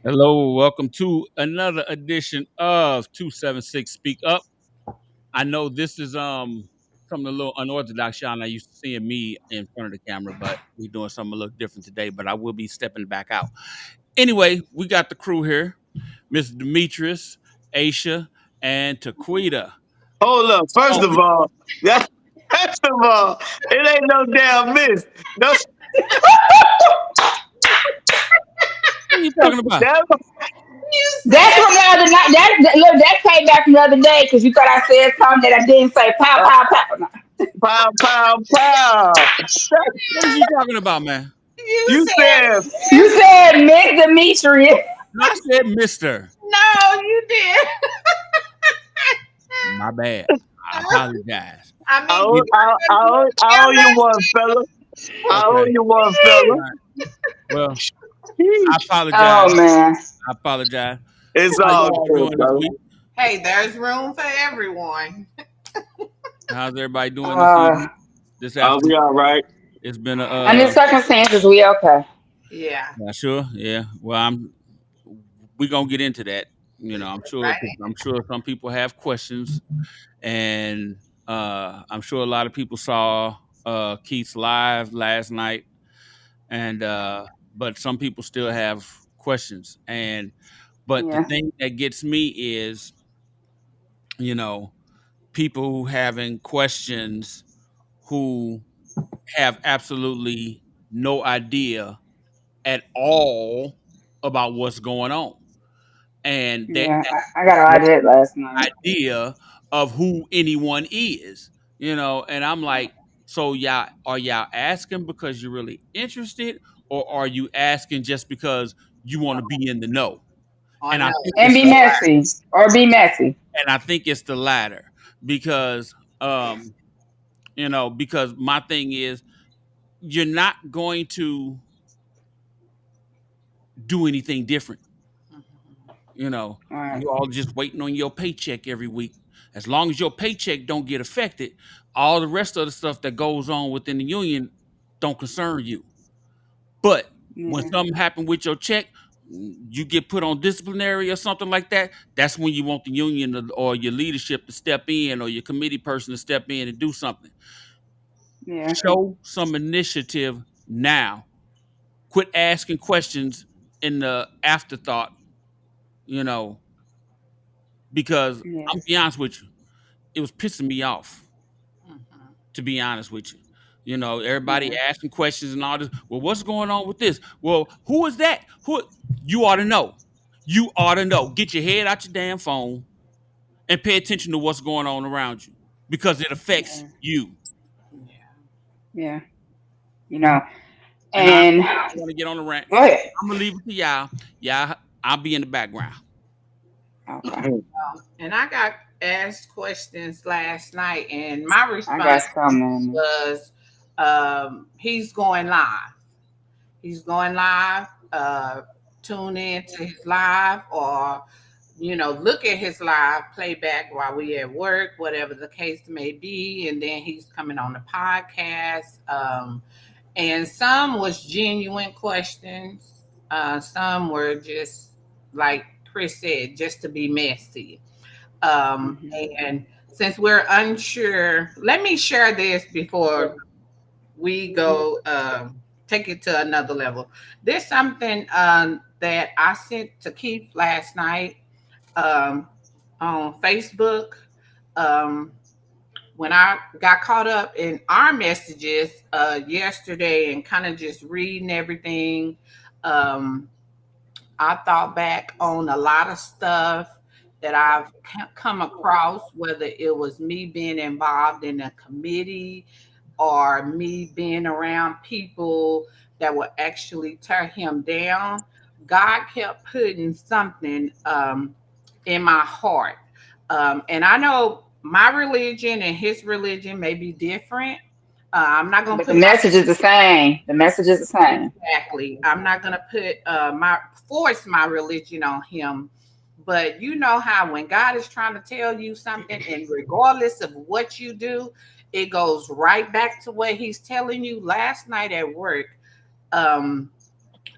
Hello, welcome to another edition of 276 Speak Up. I know this is something a little unorthodox. Y'all not used to seeing me in front of the camera, but we're doing something a little different today. But I will be stepping back out. Anyway, we got the crew here: Miss Demetrius, Aisha, and Taquita. Hold up. First Oh, of all, that, first of all, it ain't no damn miss. No, what are you talking about? that, That's from the other night. Look, that came back from the other day because you thought I said something that I didn't say. Pow, pow, pow. No. pow, pow, pow. What are you talking about, man? You You said said, You said Miss Demetrius. No, I said Mister. no, you did. My bad. I apologize. I I mean, owe, you I, I, owe, I owe you one, fella. I owe Okay. you one, All fella. right. Well, I Sheesh. apologize. Oh man. I apologize. It's How you all all good, doing this fella. week? hey, there's room for everyone. How's everybody doing this Uh, evening? This We afternoon? all right. It's been a under circumstances, we okay. Yeah, yeah, sure, yeah. Well, we gonna get into that. I'm sure right. I'm sure some people have questions, and I'm sure a lot of people saw Keith's live last night, and but some people still have questions. And but the Yeah. thing that gets me is, you know, people who having questions who have absolutely no idea at all about what's going on. And they Yeah. have I got an no idea last night. idea of who anyone is, and I'm like, so y'all are y'all asking because you're really interested, or are you asking just because you want to be in the know? I And I know. think And it's be the messy. Or be messy. and I think it's the latter because because my thing is you're not going to do anything different. You know, All right. you all just waiting on your paycheck every week. As long as your paycheck don't get affected, all the rest of the stuff that goes on within the union don't concern you. But when Yeah. something happen with your check, you get put on disciplinary or something like that. That's when you want the union or your leadership to step in or your committee person to step in and do something. Yeah. Show some initiative now. Quit asking questions in the afterthought, you know, because I'm Yes. be honest with you, it was pissing me off, Mhm. to be honest with you. Everybody Yeah. asking questions and all this. Well, what's going on with this? Well, who is that? Who you ought to know. You ought to know. Get your head out your damn phone and pay attention to what's going on around you because it affects Yeah. you. Yeah. Yeah. You know. And I And want to get on the rant. go ahead. I'm gonna leave it to y'all. Y'all, I'll be in the background. Okay. And I got asked questions last night, and my I got response something. was, he's going live. He's going live. Tune in to his live, or look at his live playback while we at work, whatever the case may be. And then he's coming on the podcast. And some was genuine questions. Some were just like Chris said, just to be messy. Hmm. And since we're unsure, let me share this before we go take it to another level. There's something that I sent to Keith last night um, on Facebook. Um, when I got caught up in our messages yesterday and kind of just reading everything, um, I thought back on a lot of stuff that I've come across, whether it was me being involved in a committee or me being around people that would actually tear him down. God kept putting something in my heart. And I know my religion and his religion may be different, I'm not gonna But the put my message is the same. The message is the same. exactly. I'm not gonna put my force my religion on him. But you know how when God is trying to tell you something, and regardless of what you do, it goes right back to what He's telling you. Last night at work, um,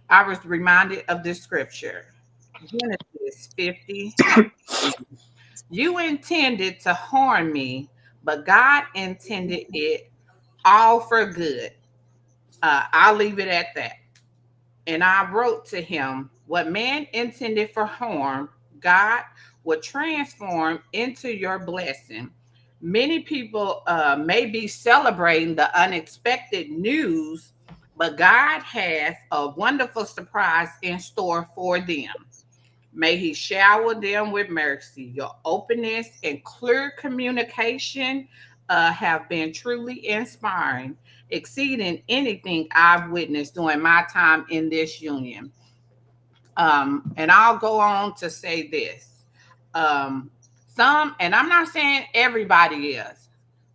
I was reminded of this scripture, Genesis 50. You intended to harm me, but God intended it all for good. I'll leave it at that. And I wrote to him, what man intended for harm, God will transform into your blessing. Many people may be celebrating the unexpected news, but God has a wonderful surprise in store for them. May He shower them with mercy. Your openness and clear communication have been truly inspiring, exceeding anything I've witnessed during my time in this union. And I'll go on to say this. Um, some, and I'm not saying everybody is,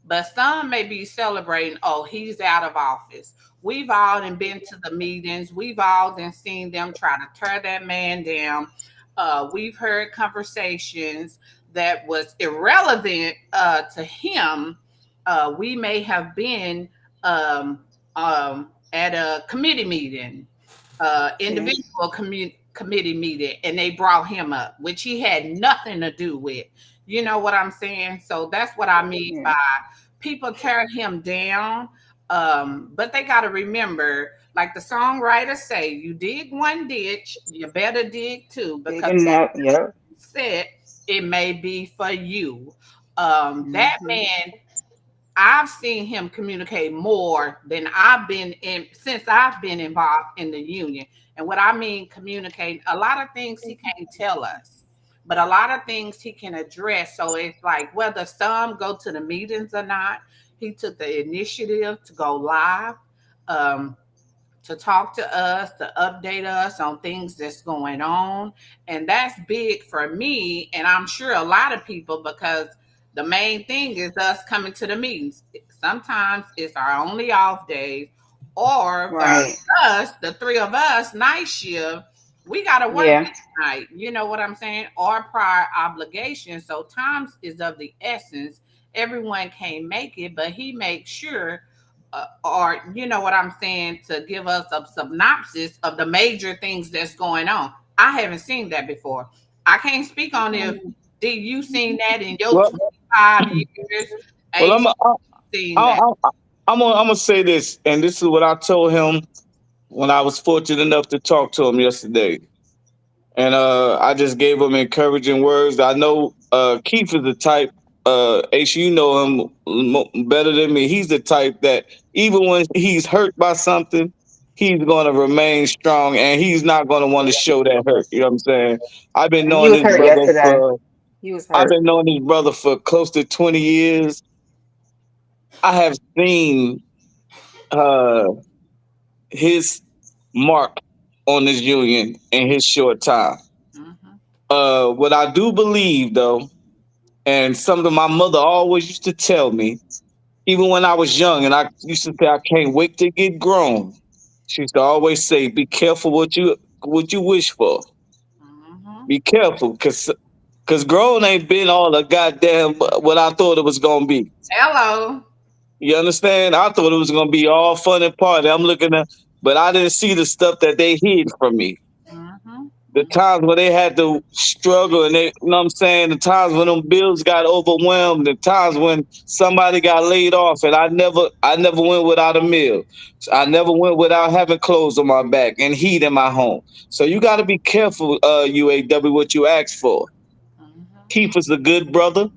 but some may be celebrating, oh, he's out of office. We've all been to the meetings. We've all seen them try to tear that man down. We've heard conversations that was irrelevant to him. We may have been at a committee meeting, Yeah. individual committee meeting, and they brought him up, which he had nothing to do with. You know what I'm saying? So that's what I mean Yeah. by people tear him down. But they got to remember, like the songwriters say, you dig one ditch, you better dig two, because Digging up. Yep. said it may be for you. That Hmm. man, I've seen him communicate more than I've been in since I've been involved in the union. And what I mean communicate, a lot of things he can't tell us, but a lot of things he can address. So it's like whether some go to the meetings or not, he took the initiative to go live. Um, to talk to us, to update us on things that's going on. And that's big for me. And I'm sure a lot of people, because the main thing is us coming to the meetings. Sometimes it's our only off days, or for Right. us, the three of us, night shift, we got to work Yeah. at night. You know what I'm saying? Or prior obligations. So times is of the essence. Everyone can't make it, but he makes sure or you know what I'm saying, to give us a synopsis of the major things that's going on. I haven't seen that before. I can't speak on if did you seen that in your Well, 25 years. well, H seen that. I'm gonna say this, and this is what I told him when I was fortunate enough to talk to him yesterday. And I just gave him encouraging words. I know Keith is the type. Ace, you know him better than me. He's the type that even when he's hurt by something, he's going to remain strong, and he's not going to want to show that hurt. You know what I'm saying? I've been And he knowing was this hurt brother yesterday. for He was I've hurt. been knowing this brother for close to 20 years. I have seen uh, his mark on this union in his short time. Mm-hmm. What I do believe, though, and something my mother always used to tell me, even when I was young, and I used to say I can't wait to get grown. She used to always say, "Be careful what you wish for. Mm-hmm. Be careful, cause grown ain't been all the goddamn what I thought it was gonna be. Hello. You understand? I thought it was gonna be all fun and party. I'm looking at, but I didn't see the stuff that they hid from me. Mm-hmm. The times where they had to struggle and they, you know what I'm saying? The times when them bills got overwhelmed, the times when somebody got laid off and I never went without a meal. I never went without having clothes on my back and heat in my home. So you got to be careful, UAW, what you ask for. Mm-hmm. Keith is a good brother.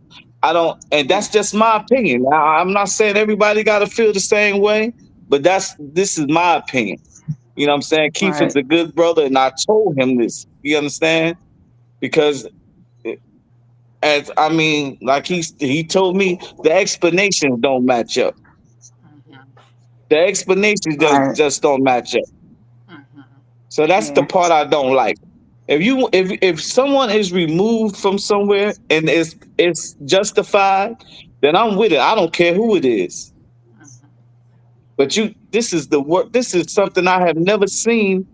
I don't, and that's just my opinion. Now, I'm not saying everybody got to feel the same way, but this is my opinion. You know what I'm saying? Keith is Right. a good brother, and I told him this. You understand? Because as I mean, like he told me, the explanations don't match up. Mm-hmm. The explanations Right. just don't match up. Mm-hmm. So that's the Yeah. part I don't like. If someone is removed from somewhere and it's justified, then I'm with it. I don't care who it is. Mm-hmm. But this is the work. This is something I have never seen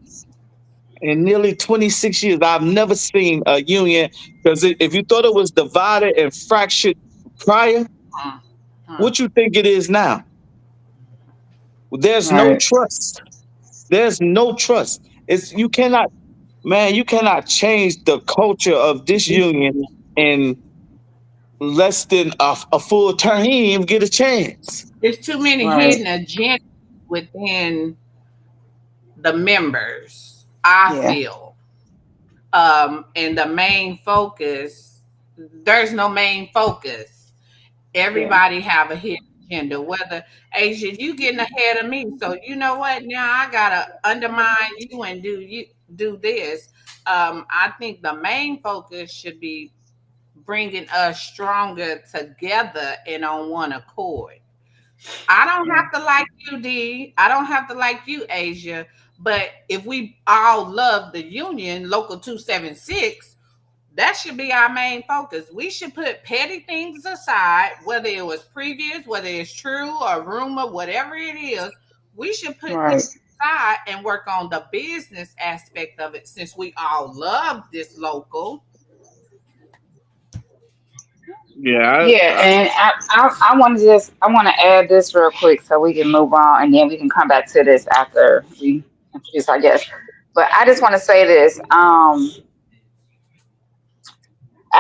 in nearly 26 years. I've never seen a union because if you thought it was divided and fractured prior, Hmm. Hmm. what you think it is now? There's no Right. trust. There's no trust. It's you cannot, man. You cannot change the culture of this union in less than a full term. He didn't even get a chance. There's too many Right. hidden agendas within the members, I Yeah. feel. And the main focus, there's no main focus. Yeah. Everybody have a hidden agenda. Whether Asia, you getting ahead of me, so you know what? Now I gotta undermine you and do this. I think the main focus should be bringing us stronger together and on one accord. I don't Yeah. have to like you, D. I don't have to like you, Asia. But if we all love the union, Local 276, that should be our main focus. We should put petty things aside, whether it was previous, whether it's true or rumor, whatever it is. We should put that Right. aside and work on the business aspect of it since we all love this local. Yeah, Yeah, and I want to add this real quick so we can move on, and then we can come back to this after we introduce our guest. But I just want to say this. I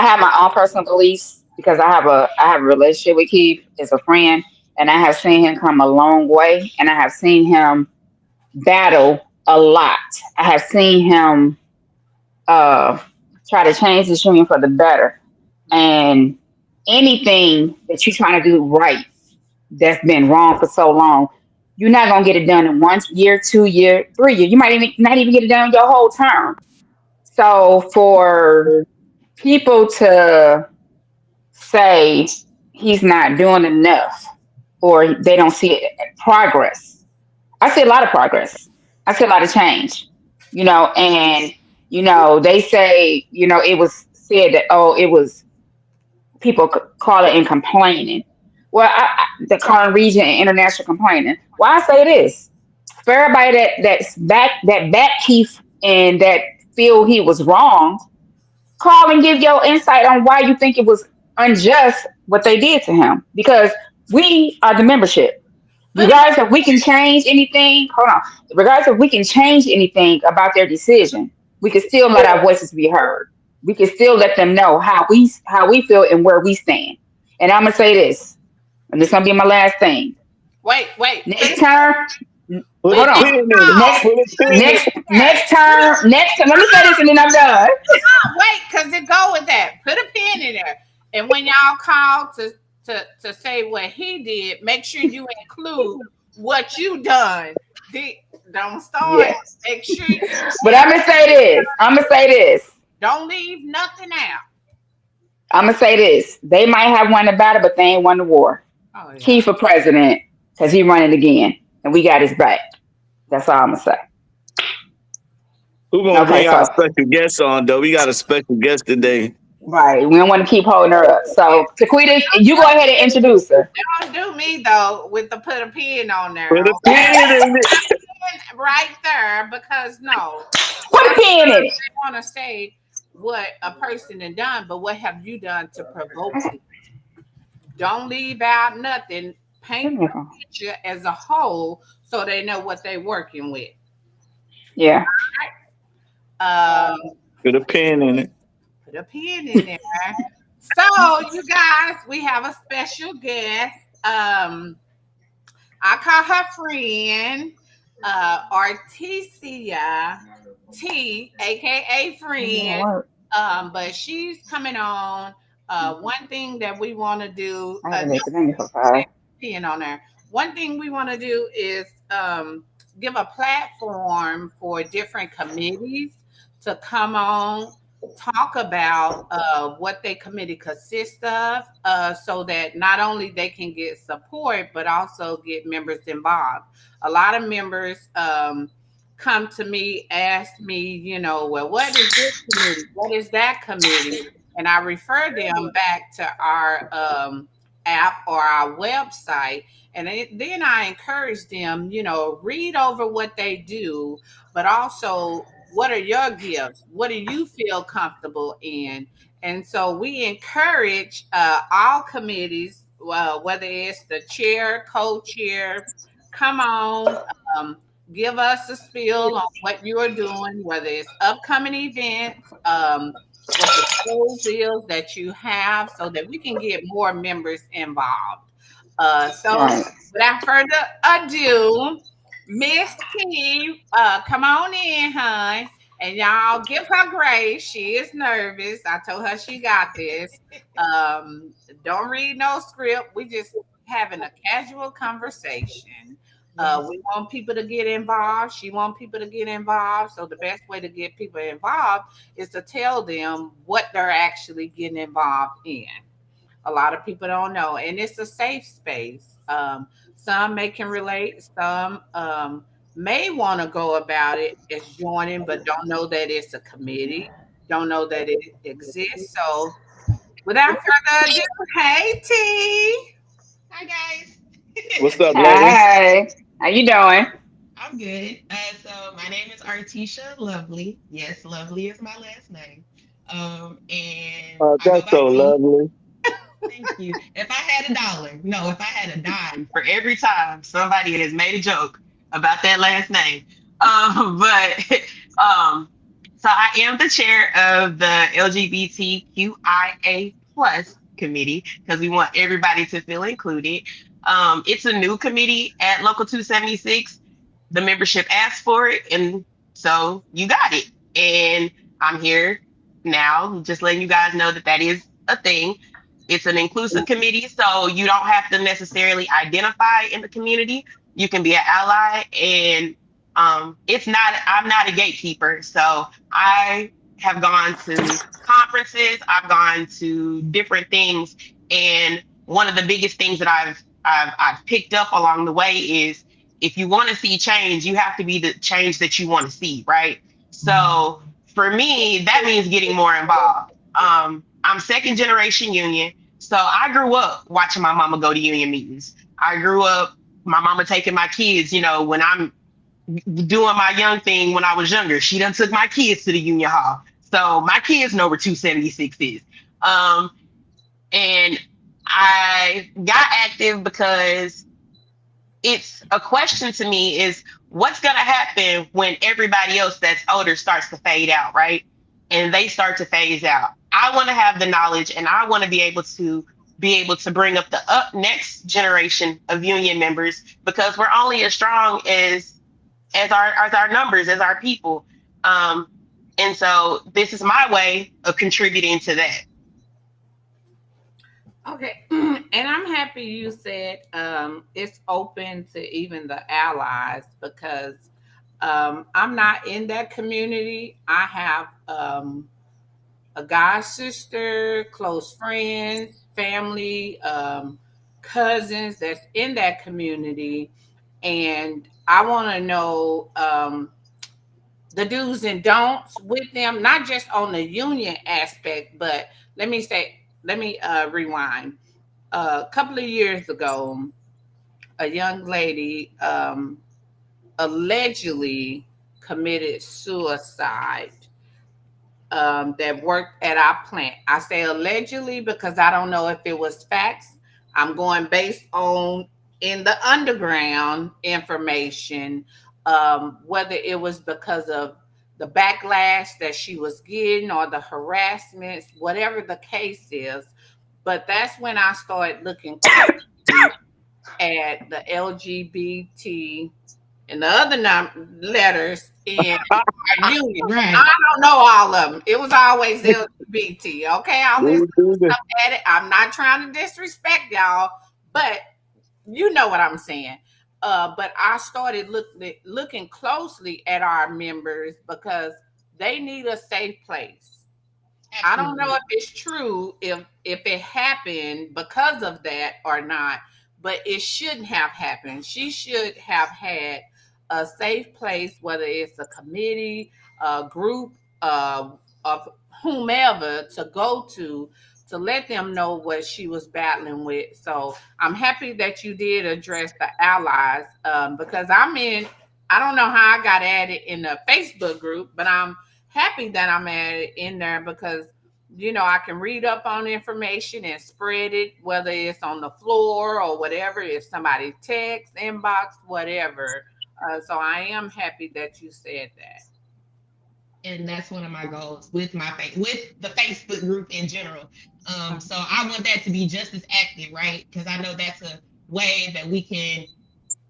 have my own personal beliefs because I have a relationship with Keith as a friend, and I have seen him come a long way, and I have seen him battle a lot. I have seen him uh, try to change this union for the better, and anything that you're trying to do right that's been wrong for so long, you're not gonna get it done in 1 year, 2 year, 3 year. You might even not even get it done your whole term. So for people to say he's not doing enough or they don't see progress. I see a lot of progress. I see a lot of change, and they say, it was said that, oh, it was people calling and complaining. Well, the calling region and international complaining. Well, I say this for everybody that back Keith and that feel he was wrong, call and give your insight on why you think it was unjust what they did to him. Because we are the membership. Put a Regardless if we can change anything, hold on. Regardless if we can change anything about their decision, we can still let our voices be heard. We can still let them know how we feel and where we stand. And I'm gonna say this, and this is gonna be my last thing. wait. Next time, put a hold on. pin in it. Next, Put a pin in next, it. next time. Let me say this, and then I'm done. Wait, because it go with that. Put a pin in there. And when y'all call to say what he did, make sure you include what you done. Don't start. Yeah, Make sure you but I'm gonna say this. I'm gonna say this. don't leave nothing out. I'm gonna say this. They might have won the battle, but they ain't won the war. Oh yeah. Key for president because he running again, and we got his back. That's all I'm gonna say. We're gonna Okay, bring our so special guest on though. We got a special guest today. right, we don't want to keep holding her up. So Taquita, you go ahead and introduce her. Don't do me though with the put a pin on there. Put a Okay? pin in it. Right there because no. Put a pin in it. I want to say what a person has done, but what have you done to provoke them? Don't leave out nothing. Paint the picture as a whole so they know what they're working with. Yeah. Um, Put a pin in it. put a pin in there. So, you guys, we have a special guest. I call her friend, Artecha T, aka friend. But she's coming on. One thing that we want to do, I haven't made the menu for five. being on there. One thing we want to do is give a platform for different committees to come on, talk about what their committee consists of, so that not only they can get support, but also get members involved. A lot of members come to me, ask me, well, what is this committee? What is that committee? And I refer them back to our app or our website. And then I encourage them, read over what they do, but also what are your gifts? What do you feel comfortable in? And so we encourage all committees, whether it's the chair, co-chair, come on, um, give us a spiel on what you are doing, whether it's upcoming events, what the goals is that you have, so that we can get more members involved. So Right. without further ado, Miss Key, come on in, hon. And y'all give her grace. She is nervous. I told her she got this. Um, don't read no script. We just having a casual conversation. Yes. We want people to get involved. She want people to get involved. So the best way to get people involved is to tell them what they're actually getting involved in. A lot of people don't know, and it's a safe space. Some may can relate. Some may want to go about it as joining, but don't know that it's a committee. Don't know that it exists. So, without further ado, hey T. Hi guys. What's up, lady? Hey, how you doing? I'm good. So my name is Artecha Lovely. Yes, Lovely is my last name. And I go That's by so T. lovely. Thank you. If I had a dollar, no, if I had a dime for every time somebody has made a joke about that last name. But so I am the chair of the LGBTQIA plus committee because we want everybody to feel included. It's a new committee at Local 276. The membership asked for it, and so you got it. And I'm here now, just letting you guys know that that is a thing. It's an inclusive committee, so you don't have to necessarily identify in the community. You can be an ally, and it's not. I'm not a gatekeeper, so I have gone to conferences. I've gone to different things, and one of the biggest things that I've picked up along the way is if you want to see change, you have to be the change that you want to see, right? So for me, that means getting more involved. I'm second generation union. So I grew up watching my mama go to union meetings. I grew up, my mama taking my kids, when I'm doing my young thing when I was younger. She done took my kids to the union hall. So my kids know where 276 is. Um, and I got active because it's a question to me is what's going to happen when everybody else that's older starts to fade out, right? And they start to phase out. I want to have the knowledge and I want to be able to bring up the up next generation of union members because we're only as strong as our numbers, as our people. Um, and so this is my way of contributing to that. Okay, and I'm happy you said it's open to even the allies because I'm not in that community. I have a god sister, close friends, family, cousins that's in that community, and I want to know the do's and don'ts with them, not just on the union aspect, but let me rewind. A couple of years ago, a young lady allegedly committed suicide that worked at our plant. I say allegedly because I don't know if it was facts. I'm going based on in the underground information, whether it was because of the backlash that she was getting or the harassments, whatever the case is. But that's when I started looking closely at the LGBT and the other letters in our union. I Right. don't know all of them. It was always LGBT. Okay, I We listen do this. at it. I'm not trying to disrespect y'all, but you know what I'm saying. But I started looking closely at our members because they need a safe place. I don't know Absolutely. if it's true if it happened because of that or not, but it shouldn't have happened. She should have had a safe place, whether it's a committee, a group of whomever to go to to let them know what she was battling with. So I'm happy that you did address the allies, because I don't know how I got added in the Facebook group, but I'm happy that I'm added in there because I can read up on information and spread it, whether it's on the floor or whatever, if somebody text, inbox, whatever. So I am happy that you said that. And that's one of my goals with with the Facebook group in general. So I want that to be just as active, right? Because I know that's a way that we can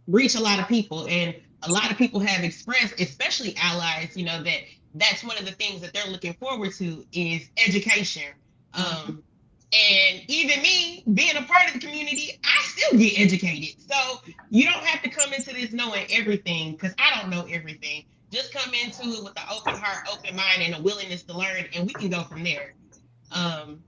reach a lot of people, and a lot of people have expressed, especially allies, that that's one of the things that they're looking forward to is education. Um, and even me being a part of the community, I still get educated. So you don't have to come into this knowing everything because I don't know everything. Just come into it with an open heart, open mind, and a willingness to learn, and we can go from there. Um,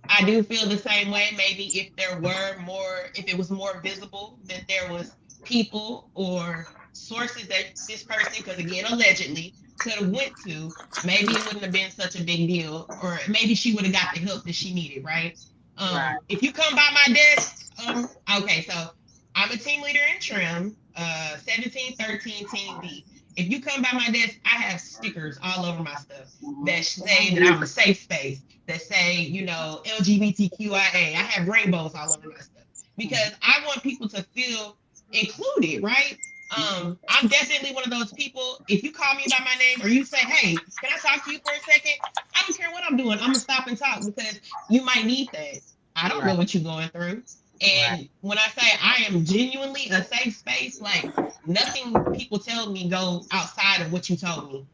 I do feel the same way. Maybe if it was more visible that there was people or sources that this person, because again, allegedly, could have went to, maybe it wouldn't have been such a big deal, or maybe she would have got the help that she needed, right? Right. If you come by my desk, okay, so I'm a team leader in trim, 1713 Team B. If you come by my desk, I have stickers all over my stuff that say that I'm a safe space, that say, LGBTQIA. I have rainbows all over my stuff because I want people to feel included, right? I'm definitely one of those people. If you call me by my name or you say, "Hey, can I talk to you for a second?" I don't care what I'm doing. I'm gonna stop and talk because you might need that. I don't know Right. what you're going through. Right. And when I say I am genuinely a safe space, like nothing people tell me go outside of what you told me.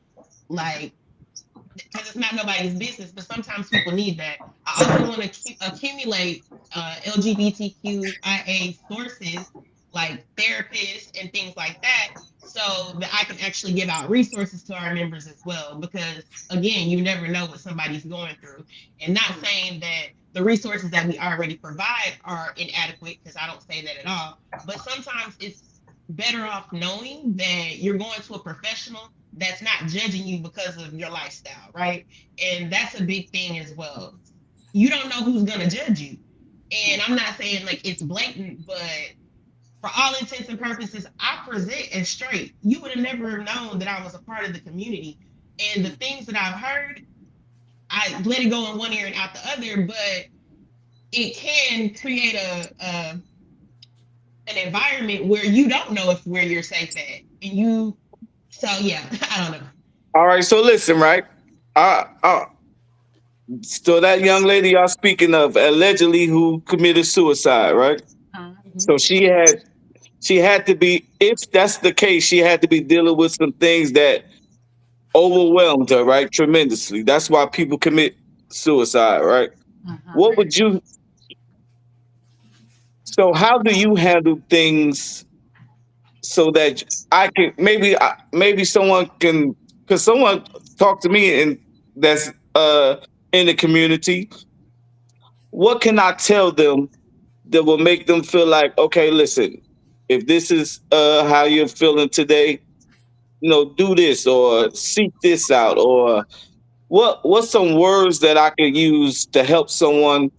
Like, because it's not nobody's business, but sometimes people need that. I also want to accumulate LGBTQIA sources like therapists and things like that so that I can actually give out resources to our members as well. Because again, you never know what somebody's going through. And not saying that the resources that we already provide are inadequate, because I don't say that at all. But sometimes it's better off knowing that you're going to a professional that's not judging you because of your lifestyle, right? And that's a big thing as well. You don't know who's gonna judge you. And I'm not saying like it's blatant, but for all intents and purposes, I present as straight. You would have never known that I was a part of the community. And the things that I've heard, I let it go in one ear and out the other, but it can create an environment where you don't know if where you're safe at. And so yeah, I don't know. All right, so listen, right? I so that young lady y'all speaking of allegedly who committed suicide, right? Mhm. So she had to be, if that's the case, she had to be dealing with some things that overwhelmed her, right? Tremendously. That's why people commit suicide, right? What would you so how do you handle things so that I can maybe someone can, because someone talked to me and that's in the community. What can I tell them that will make them feel like, okay, listen, if this is how you're feeling today, do this or seek this out, or what's some words that I could use to help someone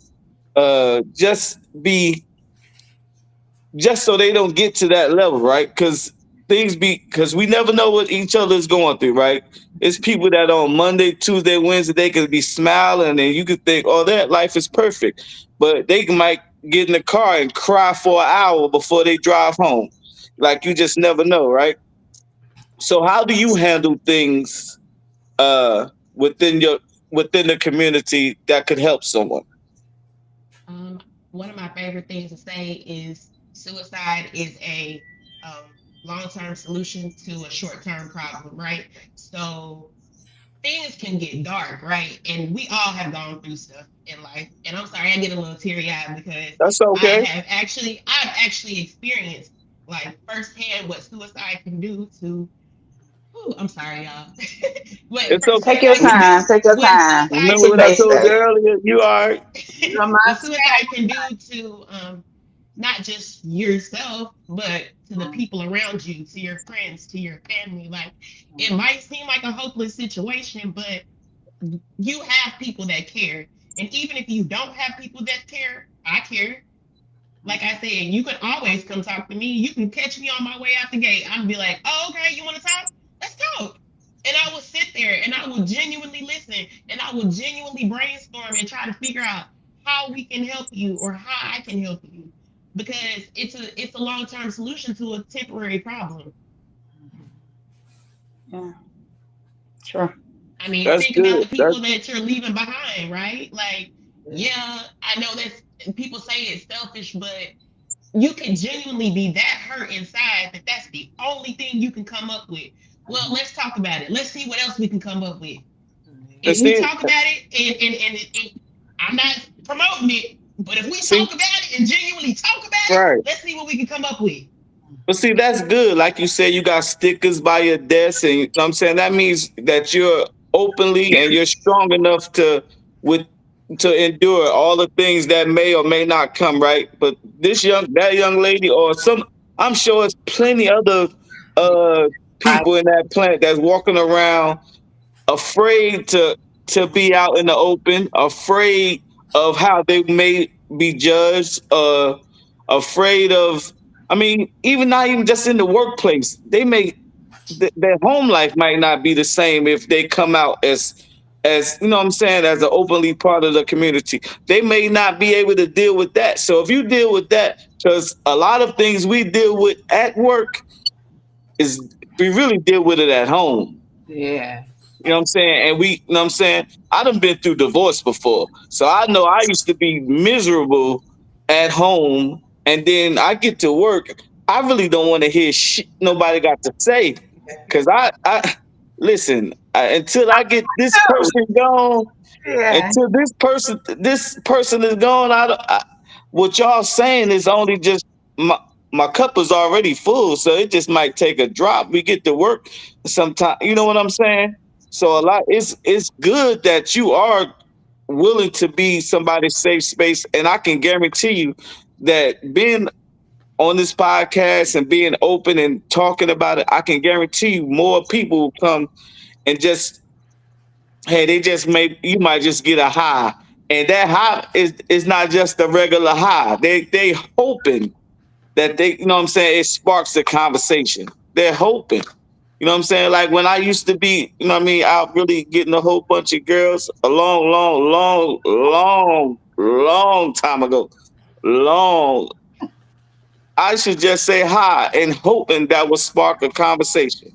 just be, just so they don't get to that level, right? Because we never know what each other is going through, right? It's people that on Monday, Tuesday, Wednesday, they could be smiling and you could think, oh, that life is perfect. But they might get in the car and cry for an hour before they drive home. Like you just never know, right? So how do you handle things within within the community that could help someone? Um, One of my favorite things to say is suicide is a long-term solution to a short-term problem, right? So things can get dark, right? And we all have gone through stuff in life. And I'm sorry, I get a little teary-eyed because That's okay. I've actually experienced like firsthand what suicide can do to. Ooh, I'm sorry, y'all. What It's okay. Take firsthand your I can do, time. Take your what time. suicide Remember Be can what I do told you patient. earlier? You are. You what must suicide can do to not just yourself, but to the people around you, to your friends, to your family. Like it might seem like a hopeless situation, but you have people that care. And even if you don't have people that care, I care. Like I said, you can always come talk to me. You can catch me on my way out the gate. I'm be like, oh, okay, you want to talk? Let's talk. And I will sit there and I will genuinely listen and I will genuinely brainstorm and try to figure out how we can help you or how I can help you. Because it's a long-term solution to a temporary problem. Yeah, sure. I mean, That's think about good. the people that you're leaving behind, right? Like, yeah, I know that's people say it's selfish, but you can genuinely be that hurt inside that that's the only thing you can come up with. Well, let's talk about it. Let's see what else we can come up with. And If we see, talk about it, and I'm not promoting it, but if we see, talk about it and genuinely talk about it, right. let's see what we can come up with. But see, that's good. Like you said, you got stickers by your desk, and you know what I'm saying that means that you're openly and you're strong enough with to endure all the things that may or may not come. Right. But that young lady, or some, I'm sure it's plenty other uh Right. people in that plant that's walking around afraid to be out in the open, afraid of how they may be judged, afraid of. I mean, even not even just in the workplace, they may their home life might not be the same if they come out as you know what I'm saying, as an openly part of the community. They may not be able to deal with that. So if you deal with that, because a lot of things we deal with at work is we really deal with it at home. Yeah. You know what I'm saying? And you know what I'm saying? I done been through divorce before. So I know I used to be miserable at home. And then I get to work. I really don't want to hear shit nobody got to say. Cause listen, until I get this person gone, Yeah. until this person is gone, what y'all saying is only just my cup is already full, so it just might take a drop. We get to work sometime, you know what I'm saying? So it's good that you are willing to be somebody's safe space, and I can guarantee you that being on this podcast and being open and talking about it, I can guarantee you more people will come and just, hey, they just may you might just get a high. And that high is not just a regular high. They hoping that they, you know what I'm saying, it sparks a conversation. They're hoping. You know what I'm saying? Like when I used to be, you know what I mean, out really getting a whole bunch of girls a long, long, long, long, long time ago. Long. I should just say hi and hoping that would spark a conversation.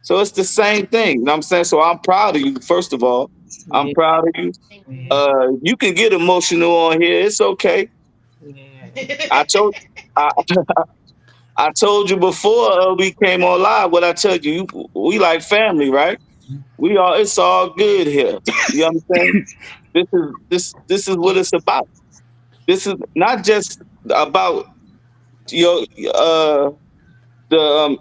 So it's the same thing. You know what I'm saying? So I'm proud of you, first of all. I'm Yeah. proud of you. Thank Yeah. You can get emotional on here. It's okay. Yeah. I told I, I told you before we came on live. What I tell you, we like family, right? We all. It's all good here. You know what I'm saying? This is what it's about. This is not just about your the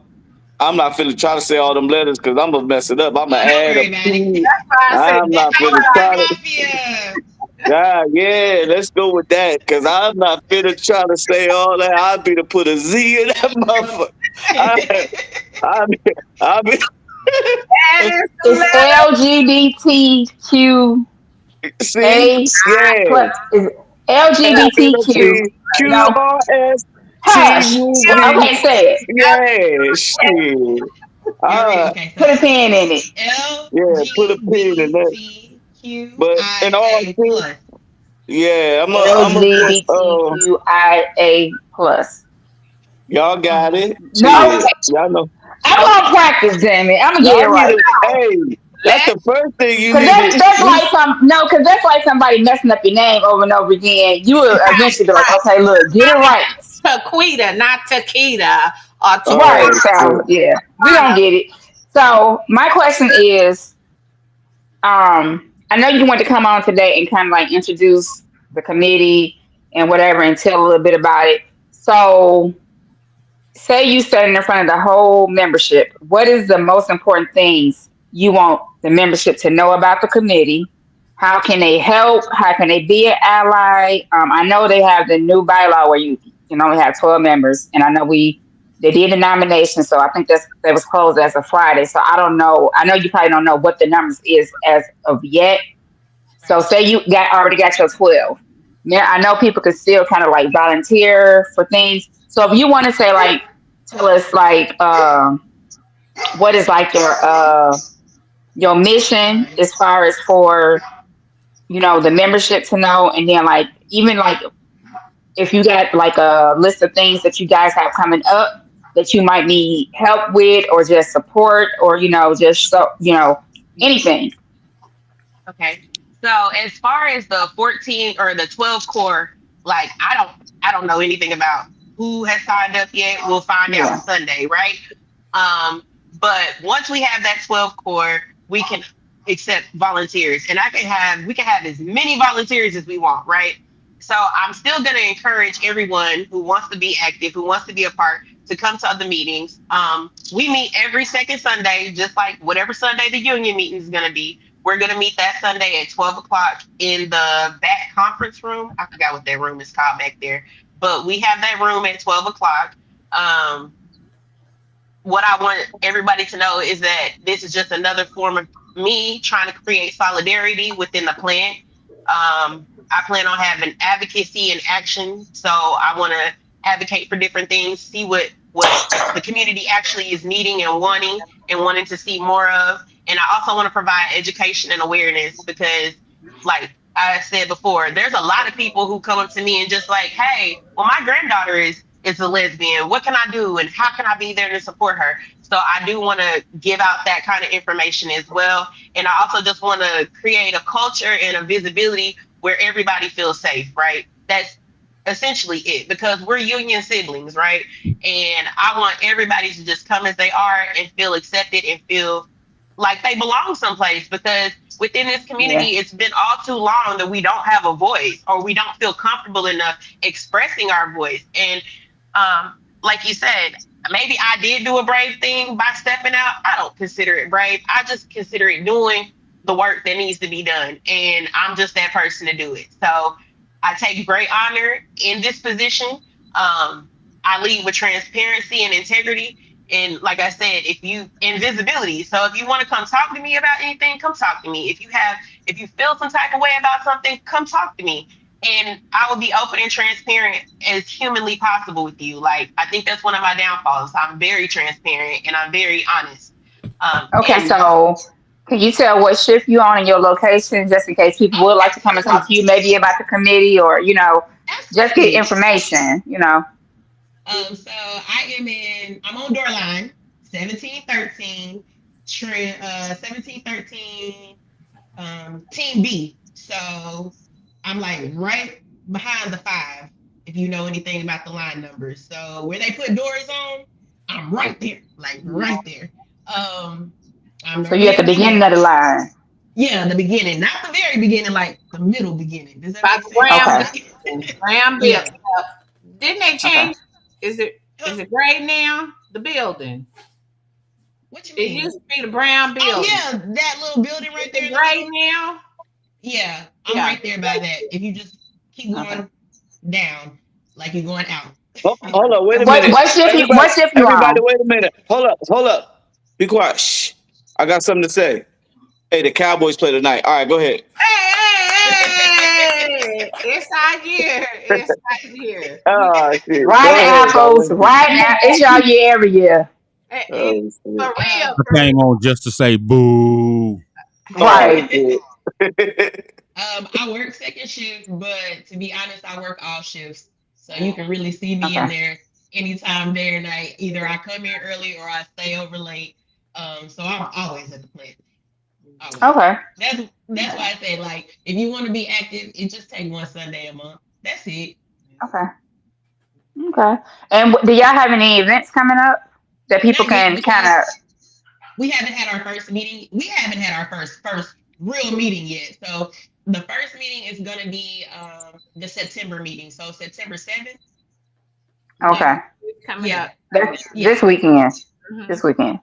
I'm not finna try to say all them letters because I'm gonna mess it up. I'm gonna Oh, don't add a worry about it. P. I said I'm that. not I finna want try my to. coffee. Yeah, yeah, let's go with that because I'm not finna try to say all that. I'll be to put a Z in that motherfucker. I, I, be, I be, That is the It's letter. LGBTQA see, yeah, plus. Is LGBTQ? No. Hush. LGBTQRSTUV. Okay, say it. Yeah, shit. You're right. Uh, Okay, Put so a pin in it. yeah, put a pin in that. But in all LGBTQIA seriousness, plus. yeah, I'm a just LGBTQIA plus. y'all got it. No, Shit. Y'all know. I'm gonna practice. Damn it, I'm gonna get it Y'all need right. to, hey, that's Let the first thing you Cause need to, that's like cause that's like somebody messing up your name over and over again. You will eventually be like, okay, look, get it right. Taquita, not Takita or Right. oh, Taquana. So shit. yeah, we gonna get it. So my question is, I know you want to come on today and kind of like introduce the committee and whatever and tell a little bit about it. So say you standing in front of the whole membership. What is the most important things you want the membership to know about the committee? How can they help? How can they be an ally? I know they have the new bylaw where you can only have 12 members, and I know they did the nomination, so I think that was closed as of Friday. So I don't know. I know you probably don't know what the numbers is as of yet. So say you already got your 12. Now I know people can still kind of like volunteer for things. So if you want to say like tell us like what is like your mission Right. as far as for the membership to know, and then like even like if you got like a list of things that you guys have coming up that you might need help with or just support or just so anything. Okay. So as far as the 14 or the 12 core, like I don't know anything about who has signed up yet. We'll find out Yeah. Sunday, right? But once we have that 12 core, we can accept volunteers. And we can have as many volunteers as we want, right? So I'm still gonna encourage everyone who wants to be active, who wants to be a part, to come to other meetings. We meet every second Sunday, just like whatever Sunday the union meeting is gonna be. We're gonna meet that Sunday at 12 o'clock in the back conference room. I forgot what that room is called back there, but we have that room at 12 o'clock. Um, what I want everybody to know is that this is just another form of me trying to create solidarity within the plan. I plan on having advocacy and action, so I want to advocate for different things, see what the community actually is needing and wanting to see more of. And I also want to provide education and awareness because, like I said before, there's a lot of people who come up to me and just like, hey, well, my granddaughter is a lesbian. What can I do? And how can I be there to support her? So I do want to give out that kind of information as well. And I also just want to create a culture and a visibility where everybody feels safe, right? That's essentially it because we're union siblings, right? And I want everybody to just come as they are and feel accepted and feel like they belong someplace because within this Yeah. community, it's been all too long that we don't have a voice or we don't feel comfortable enough expressing our voice. And like you said, maybe I did do a brave thing by stepping out. I don't consider it brave. I just consider it doing the work that needs to be done. And I'm just that person to do it. So I take great honor in this position. I lead with transparency and integrity. And like I said, if you invisibility. So if you want to come talk to me about anything, come talk to me. If you feel some type of way about something, come talk to me. And I will be open and transparent as humanly possible with you. Like I think that's one of my downfalls. I'm very transparent and I'm very honest. Okay, And so can you tell what shift you on in your location, just in case people would like to come and talk to you, maybe about the committee, or just get absolutely. information. So I'm on door line 1713, 1713, team B. So I'm like right behind the five, if you know anything about the line numbers. So where they put doors on, I'm right there, like right there. I'm So you're normally at the at the beginning of the line. yeah, the beginning, not the very beginning, like the middle beginning. Does that By make the sense? Graham Okay. building. Graham Yeah. building. Didn't they Okay. change? Is it gray now? The building. What you It mean? used to be the brown Oh building. yeah, that little building Is right there it in the gray middle. now? Yeah, I'm Yeah. right there by that. If you just keep Okay. going down, like you're going out. Okay. Hold up, wait a And minute. what shift you Everybody, on? wait a minute. Hold up. Be quiet. Shh. I got something to say. Hey, the Cowboys play tonight. All right, go ahead. Hey, it's our year. It's our year. Oh shit. Right Go now, ahead, folks. Donna. Right now, it's y'all year every year. Oh For shit. real, I for real. came on just to say boo. Oh Right. shit. I work second shift, but to be honest, I work all shifts. So you can really see me in Okay. there anytime, day or night. Either I come in early or I stay over late. So I'm always at the plant. Always. Okay. That's Okay. why I say like if you want to be active, it just take one Sunday a month. That's it. Okay. Okay. And do y'all have any events coming up that people Not yet can kind because of? we haven't had our first meeting. We haven't had our first real meeting yet. So the first meeting is gonna be the September meeting. So September 7th. Yeah, Okay. it's coming Yeah. up. Yeah. This weekend. Mhm. This weekend.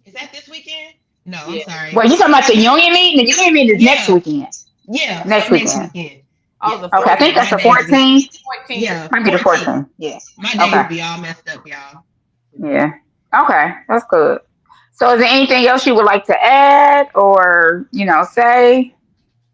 Is that this weekend? No, I'm Yeah. sorry. Well, you talking about the union meeting? The union meeting is next Yeah. weekend. Yeah. So Next next weekend. weekend. Oh, Yeah. the Okay. I think Yeah. 14th. that's My the days be 14th. 14th. yeah, Might be the 14th. 14th. Yeah. My Okay. days be all messed up, y'all. Yeah. Okay. That's good. So, is there anything else you would like to add or say?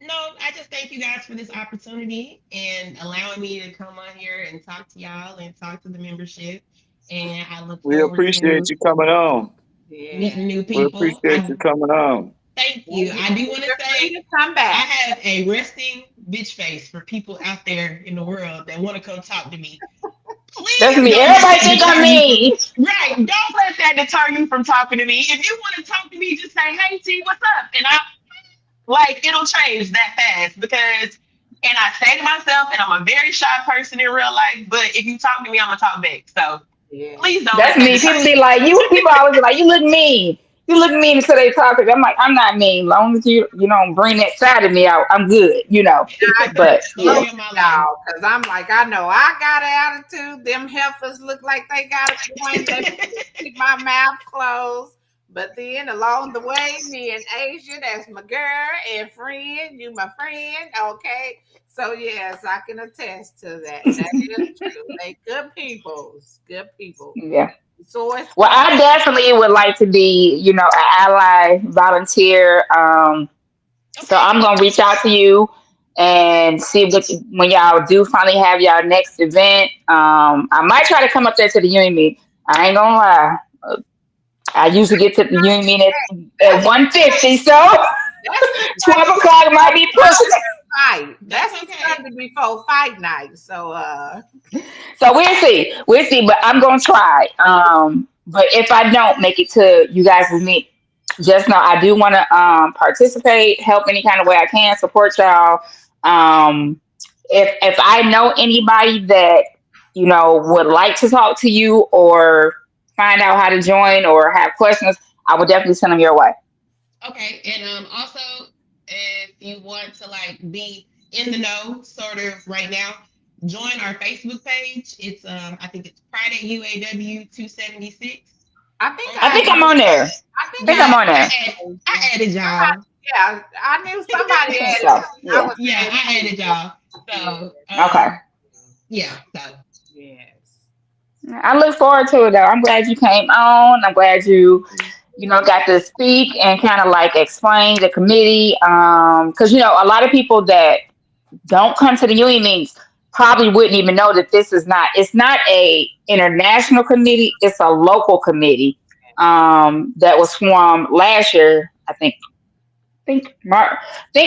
No, I just thank you guys for this opportunity and allowing me to come on here and talk to y'all and talk to the membership. And I look We forward appreciate to you coming on. Yeah. meeting new We people. appreciate you I coming on. thank Well, you. I do want to you're free say to come I back. have a resting bitch face for people out there in the world that want to come talk to me. That's Please me. don't let Everybody that think I'm deter you from mean. right. Don't let that deter you from talking to me. If you want to talk to me, just say, "Hey T, what's up?" And I like it'll change that fast because and I say to myself, and I'm a very shy person in real life, but if you talk to me, I'm gonna talk back. So Yeah. please don't That's let that me. deter People be you. like, you. People always be like, you look mean. You look mean until they talk. I'm like, I'm not mean. As long as you don't bring that side of me out, I'm good. I got But yeah, Story of close, my life. y'all, because I'm like, I know I got an attitude. Them heifers look like they got a point. Let me just keep my mouth closed. But then along the way, me and Asia, that's my girl and friend, you my friend, okay? So yes, I can attest to that. That is true. They good peoples, good people. yeah. So it's Well, fun. I definitely would like to be, an ally volunteer. So Okay. I'm gonna reach out to you and see what when y'all do finally have y'all next event. I might try to come up there to the union meeting. I ain't gonna lie. I usually get to the union meeting at That's 1:50, so that's the 12 o'clock might be pushing. fight. That's That's the okay. Sunday before fight night. So So we'll see. We'll see. But I'm gonna try. But if I don't make it to you guys with me, just know I do want to participate, help any kind of way I can, support y'all. Um, if I know anybody that would like to talk to you or find out how to join or have questions, I would definitely send them your way. Okay. And also if you want to like be in the know sort of right now, join our Facebook page. It's I think it's Pride at UAW 276 I think on I I think I'm Facebook. on there. I I think think Yeah, I'm on there. I added y'all. yeah, I knew I somebody think had it. so. I Yeah. was Yeah, saying I added y'all. yeah, So Okay. yeah, so yes. I look forward to it though. I'm glad you came on. I'm glad you got to speak and kind of like explain the committee. Because a lot of people that don't come to the union meetings probably wouldn't even know that it's not a international committee. It's a local committee that was formed last year. I think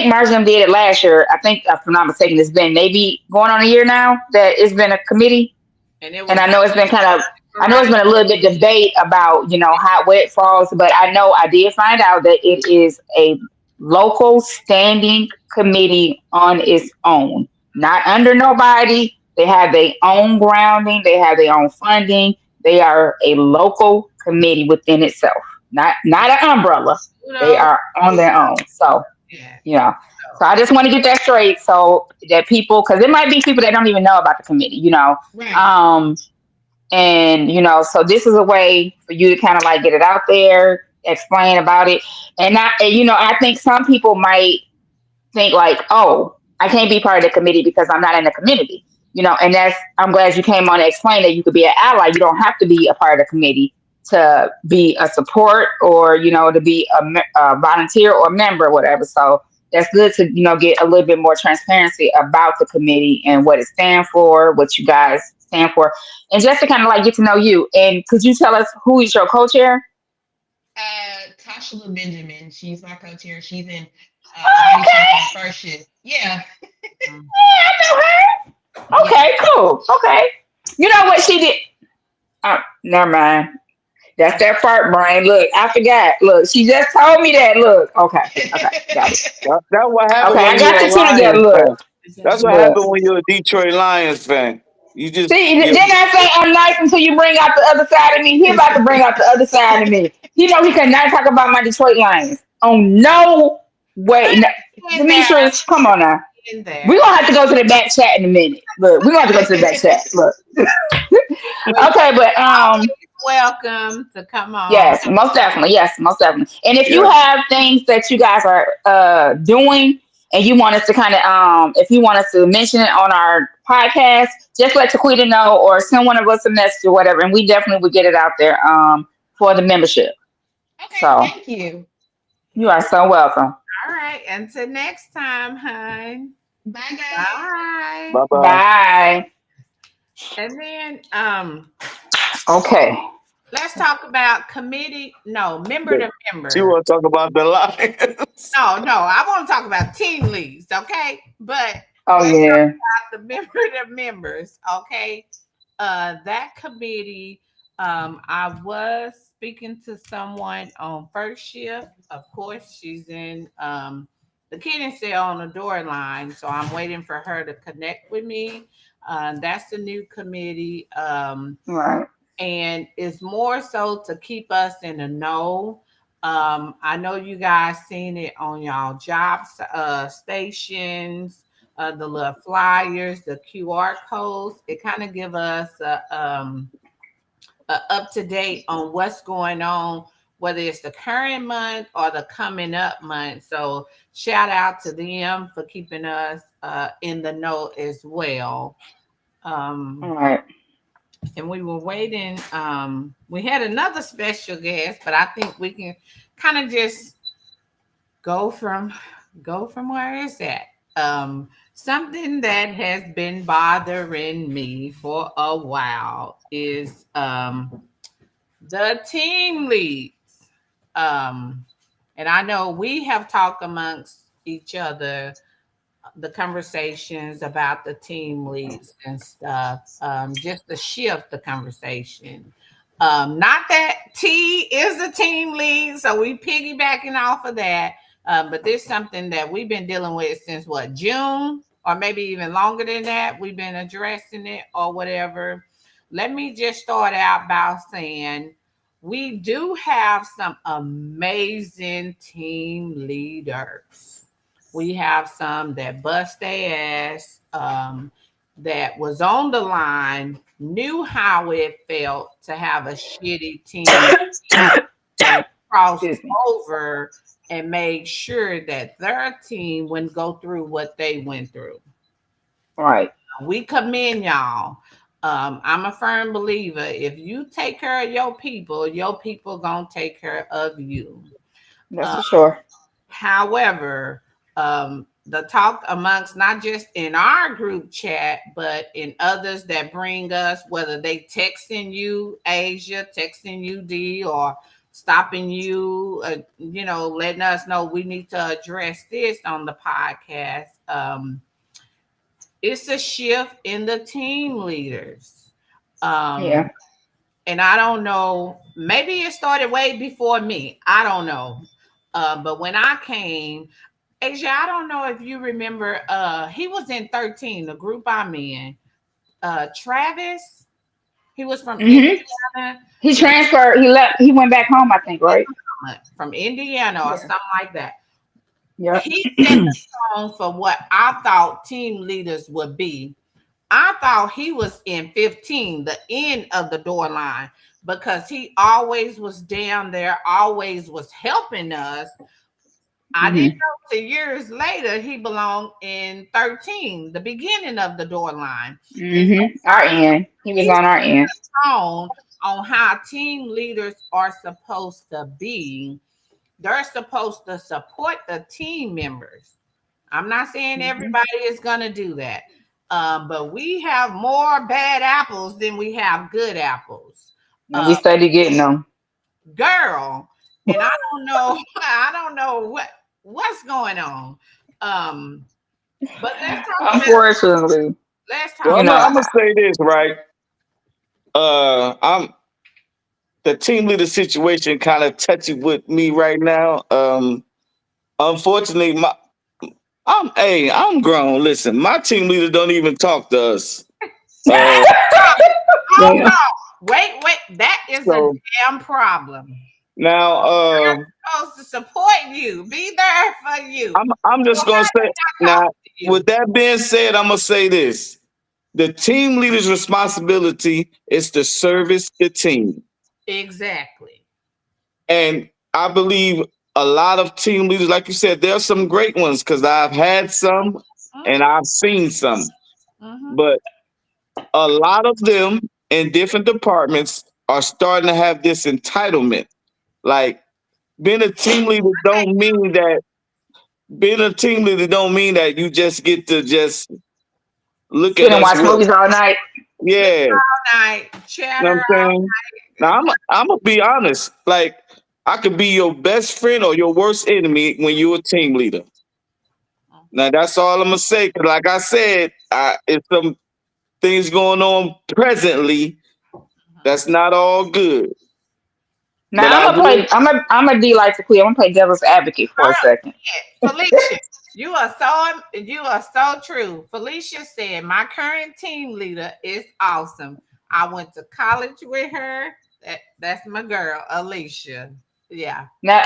Marsden did it last year. I think, if I'm not mistaken, it's been maybe going on a year now that it's been a committee. And it And was I know it's been I know it's right. been a little bit debate about, how where it falls, but I know I did find out that it is a local standing committee on its own, not under nobody. They have their own grounding, they have their own funding. They are a local committee within itself, not an umbrella. They Kudos. are on their own. So Yeah. yeah. So I just want to get that straight so that people, because there might be people that don't even know about the committee. right. Um, and so this is a way for you to kind of like get it out there, explain about it. And I think some people might think like, oh, I can't be part of the committee because I'm not in the community. And I'm glad you came on to explain that you could be an ally. You don't have to be a part of the committee to be a support or to be a volunteer or a member or whatever. So that's good to get a little bit more transparency about the committee and what it stands for, what you guys stand for, and just to kind of like get to know you. And could you tell us who is your co-chair? Tasha Benjamin, she's my co-chair. She's in Oh, body shop on okay. first shift. Yeah, Mm. Yeah, I know her. yeah. Okay, cool. Okay. You know what she did? Never mind. That's that fart brain. Look, I forgot. Look, she just told me that. Look. Okay. Okay. Got it. That's what happened Okay, I when you're got a the two together. Lions Look. fan. That's what Look. happened when you're a Detroit Lions fan. You just See, you didn't I say I'm nice until you bring out the other side of me? He about to bring out the other side of me. He cannot talk about my Detroit Lions. Oh no way. No. In there, Demetrius, come on now. in We're there. gonna have to go to the back chat in a minute. Look, we're gonna have to go to the back chat. Look. But Okay, but welcome to come on. yes, most definitely. Yes, most definitely. And if you yeah. have things that you guys are doing and you want us to kind of if you want us to mention it on our podcast, just let Taquita know or send one of us a message or whatever, and we definitely would get it out there for the membership. Okay, So thank you. you are so welcome. All right. right. Until next time, hon. Bye, guys. Bye. Bye bye. Bye. And then Okay. let's talk about committee. No, member to She member. want to talk about the Lions. No, I want to talk about team leads, okay? But Oh let's yeah. talk about the member to members, okay? That committee, I was speaking to someone on first shift. Of course, she's in the kidney cell on the door line, so I'm waiting for her to connect with me. That's the new committee. Right. And it's more so to keep us in the know. I know you guys seen it on y'all jobs stations, the little flyers, the QR codes. It kind of give us a up to date on what's going on, whether it's the current month or the coming up month. So shout out to them for keeping us in the know as well. All Um, right. and we were waiting. We had another special guest, but I think we can kind of just go from where it's at. Something that has been bothering me for a while is the team leads. Um, and I know we have talked amongst each other the conversations about the team leads and stuff, just to shift the conversation. Not that T is the team lead, so we piggybacking off of that. But there's something that we've been dealing with since what, June, or maybe even longer than that. We've been addressing it or whatever. Let me just start out by saying we do have some amazing team leaders. We have some that bust their ass, that was on the line, knew how it felt to have a shitty team and crossed Excuse me. over and made sure that their team wouldn't go through what they went through. Right. We commend y'all. I'm a firm believer. If you take care of your people gonna take care of you. That's for sure. However, the talk amongst not just in our group chat, but in others that bring us, whether they texting you, Asia, texting you, D, or stopping you, letting us know we need to address this on the podcast. It's a shift in the team leaders. Yeah. Um, and I don't know, maybe it started way before me. I don't know. But when I came, Asia, I don't know if you remember, he was in 13, the group I'm in. Travis, he was from Hmm. Indiana. He He transferred. He left. He went back home. I think. Right. from Indiana or Yeah. something like that. Yep. He set the tone for what I thought team leaders would be. I thought he was in 15, the end of the door line, because he always was down there, always was helping us. I didn't Hmm. know till years later he belonged in 13, the beginning of the door line. And so Our end. He was he's on our end. tone on how team leaders are supposed to be. They're supposed to support the team members. I'm not saying Hmm. everybody is going to do that. But we have more bad apples than we have good apples. And we started getting them. Girl, and I don't know, I don't know what's going on. Um, but Unfortunately, let's Well, talk you I'm know. gonna say this right. I'm the team leader situation kind of touchy with me right now. Unfortunately, I'm grown. Listen, my team leader don't even talk to us. Uh, hold Damn. on. Wait, that is a so damn problem. now, Supposed to support you, be there for you. I'm just gonna say Talk now. to you. With that being said, I'm gonna say this: the team leader's responsibility is to service the team. Exactly. And I believe a lot of team leaders, like you said, there are some great ones because I've had some and Mm-hmm, I've seen some. mm-hmm. But a lot of them in different departments are starting to have this entitlement. Like being a team leader don't mean that being a team leader don't mean that you just get to just look Sit at and us watch with, movies all night. yeah. You All night, know what chatter. I'm saying? Now I'm gonna be honest. Like I could be your best friend or your worst enemy when you're a team leader. Now that's all I'm gonna say. 'Cause like I said, it's some things going on presently that's not all good. But Now I I'm gonna will. play. I'm a D like to quit. I'm gonna play devil's advocate for a second. Felicia, you are so true. Felicia said my current team leader is awesome. I went to college with her. That's my girl, Alicia. Yeah. Now,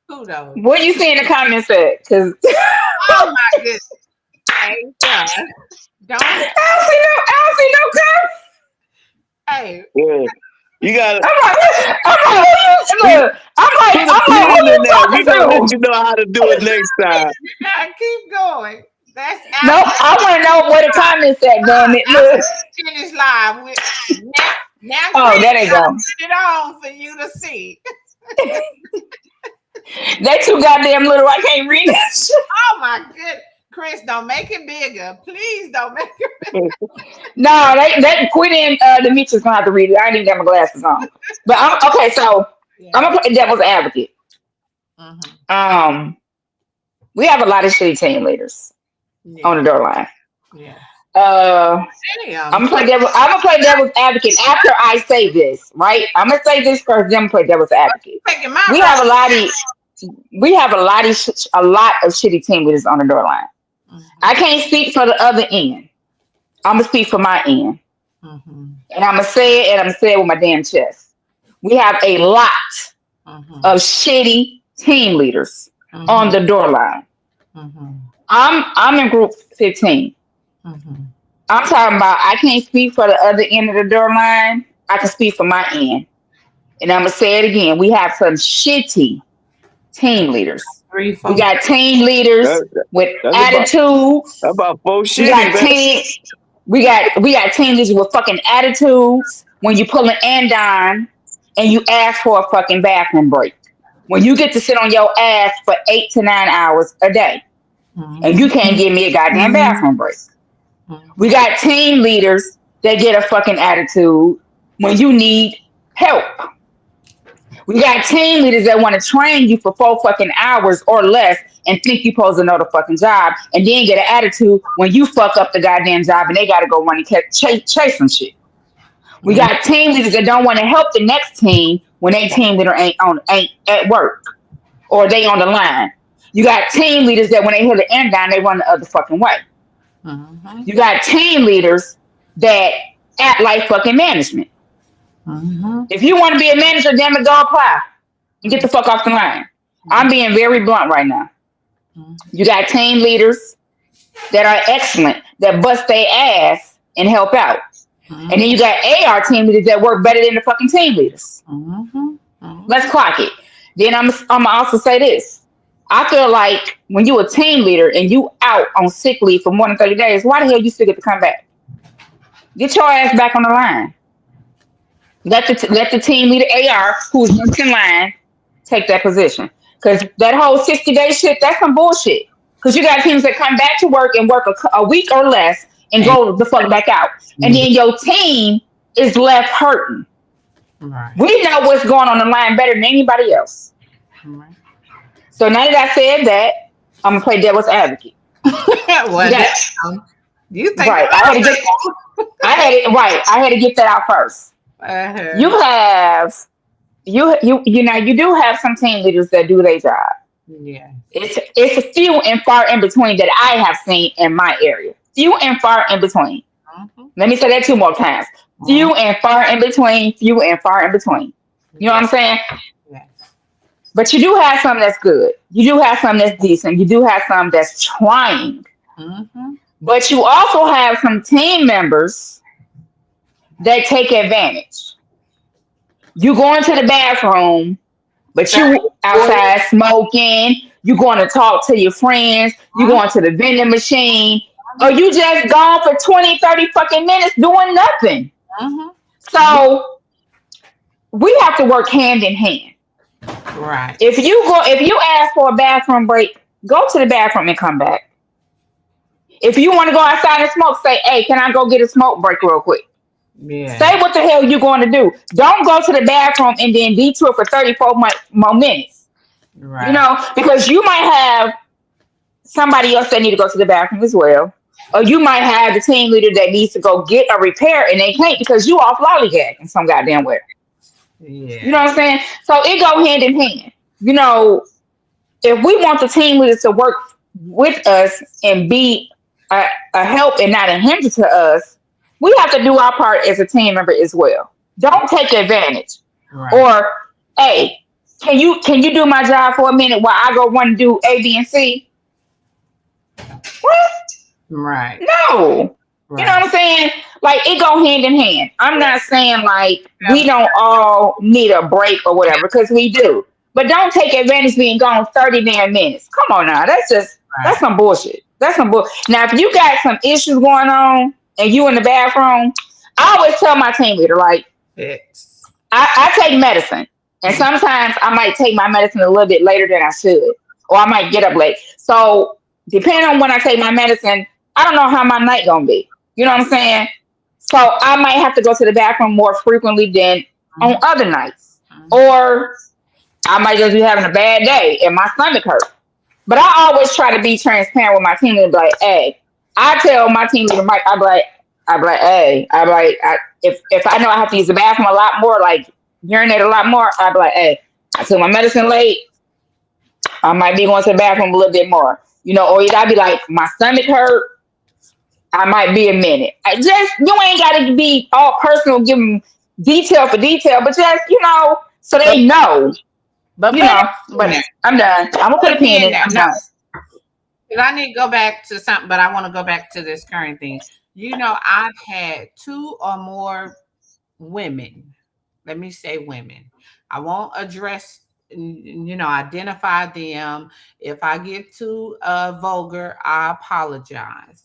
Kudos. what do you see in the comments at? Because Oh my goodness. Hey, yeah. Don't I don't see no comments. hey. Yeah. You gotta I'm like, who you look? put a I'm like, pin who in you that. We're talking gonna let to? you know how to do it next time. You gotta keep going. That's Nope, after I want to know where the comments at. Damn it, look. finish live. Now Oh, Chris there they gotta go. put it on for you to see. They too goddamn little. I can't read this. Oh my goodness. Chris, don't make it bigger. Please don't make it. No, they quit in. Demetrius gonna have to read it. I ain't even got my glasses on. But I'm okay. So I'm Yeah. gonna play devil's advocate. Mm-hmm. Um, we have a lot of shitty team leaders on Yeah. the door line. Yeah. Uh, Damn. I'm gonna play devil's advocate after I say this. Right? I'm gonna say this first. Then I'm gonna play devil's advocate. Taking my We have a lot of a lot of shitty team leaders on the door line. right. I can't speak for the other end. I'm gonna speak for my end, Mm-hmm. and I'm gonna say it, and I'm gonna say it with my damn chest. We have a lot Mm-hmm. of shitty team leaders on Mm-hmm. the door line. Mm-hmm. I'm in group 15. Mm-hmm. I'm talking about I can't speak for the other end of the door line. I can speak for my end. And I'm gonna say it again. We have some shitty team leaders. Three, We four. got team leaders That, with that's attitudes. about four We shitty, got man. team we got team leaders with fucking attitudes when you pull an andon and you ask for a fucking bathroom break. When you get to sit on your ass for 8 to 9 hours a day and you Mm-hmm. can't give me a goddamn bathroom break. We Mm-hmm. got team leaders that get a fucking attitude when you need help. We got team leaders that want to train you for 4 fucking hours or less and think you supposed to know the fucking job and then get an attitude when you fuck up the goddamn job and they got to go run and chase some shit. We Mm-hmm. got team leaders that don't want to help the next team when they team leader ain't at work or they on the line. You got team leaders that when they hear the end down, they run the other fucking way. Mm-hmm. You got team leaders that act like fucking management. Mm-hmm. If you want to be a manager, damn it, go apply and get the fuck off the line. I'm being very blunt right now. You got team leaders that are excellent, that bust their ass and help out. And then you got AR team leaders that work better than the fucking team leaders. Mm-hmm. Let's clock it. Then I'm gonna also say this. I feel like when you a team leader and you out on sick leave for more than 30 days, why the hell you still get to come back? Get your ass back on the line. Let the team leader AR who's next in line take that position. Because that whole 60-day shit, that's some bullshit. Because you got teams that come back to work and work a week or less and And go the fuck back out. And then your team is left hurting. right. We know what's going on the line better than anybody else. Right. So now that I said that, I'm gonna play devil's advocate. Well, You got you think right. I had to get that out first. uh-huh. You have you know you do have some team leaders that do their job. Yeah. It's a few and far in between that I have seen in my area. Few and far in between. Mm-hmm. Let me say that 2 more times. Few and far in between. Few and far in between. You know what I'm saying? Yes. But you do have some that's good. You do have some that's decent. You do have some that's trying. Mm-hmm. But you also have some team members that take advantage. You go into the bathroom, but you outside smoking. You going to talk to your friends. You going to the vending machine. Or you just gone for 20, 30 fucking minutes doing nothing. Mm-hmm. So we have to work hand in hand. Right. If you ask for a bathroom break Go to the bathroom and come back. If you want to go outside and smoke, say, hey, can I go get a smoke break real quick? Yeah. Say what the hell you're going to do. Don't go to the bathroom and then detour for 34 more minutes. You Right. know, because you might have somebody else that need to go to the bathroom as well. Or you might have the team leader that needs to go get a repair and they can't because you off lollygagging some goddamn where. You know Yeah. what I'm saying? So it go hand in hand. You know, if we want the team leaders to work with us and be a, a help and not a hindrance to us, we have to do our part as a team member as well. Don't take advantage. Right. Or, hey, can you do my job for a minute while I go run and do A, B, and C? What? Right. No. You know what Right. I'm saying? Like it go hand in hand. I'm Yeah. not saying like we Um, don't all need a break or whatever, because we do. But don't take advantage of being gone 30 damn minutes. Come on now. That's Right. some bullshit. That's some bull. Now if you got some issues going on and you in the bathroom, I always tell my team leader, like, It's I take medicine. And mm, sometimes I might take my medicine a little bit later than I should. Or I might get up late. So depending on when I take my medicine, I don't know how my night gonna be. You know what I'm saying? So I might have to go to the bathroom more frequently than on mhm, other nights. mhm. Or I might just be having a bad day and my stomach hurts. But I always try to be transparent with my team and be like, hey, I tell my team leader Mike, hey, if I know I have to use the bathroom a lot more, like urinate a lot more, I'd be like, hey, I took my medicine late. I might be going to the bathroom a little bit more. You know, or I'd be like, my stomach hurt. I might be a minute. I just you ain't got to be all personal, give them detail for detail, but just so But they know. but You put it know, in but there. I'm done. I'm gonna Put put a a pin pin in it. there. I'm No, done. 'cause I need to go back to something, but I want to go back to this current thing. I've had two or more women. Let me say women. I won't address, identify them. If I get too vulgar, I apologize.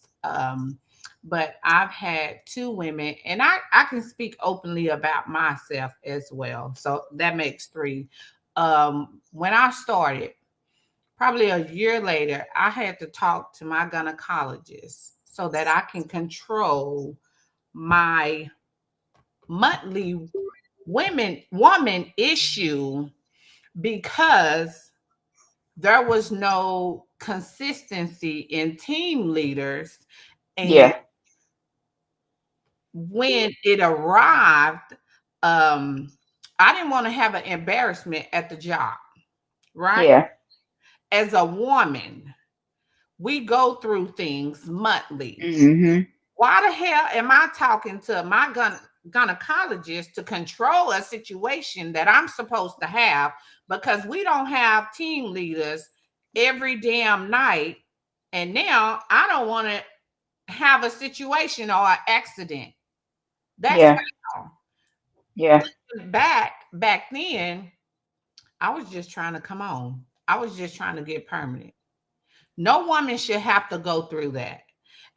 But I've had two women, and I can speak openly about myself as well. So that makes three. When I started, probably a year later, I had to talk to my gynecologist so that I can control my monthly woman issue, because there was no consistency in team leaders. And Yeah, when it arrived, um I didn't want to have an embarrassment at the job, right? yeah. As a woman, we go through things monthly. Hmm. Why the hell am I talking to my gynecologist to control a situation that I'm supposed to have, because we don't have team leaders every damn night? And now I don't want to have a situation or an accident. That's Yeah, foul. yeah, Back then, I was just trying to come on. I was just trying to get permanent. No woman should have to go through that.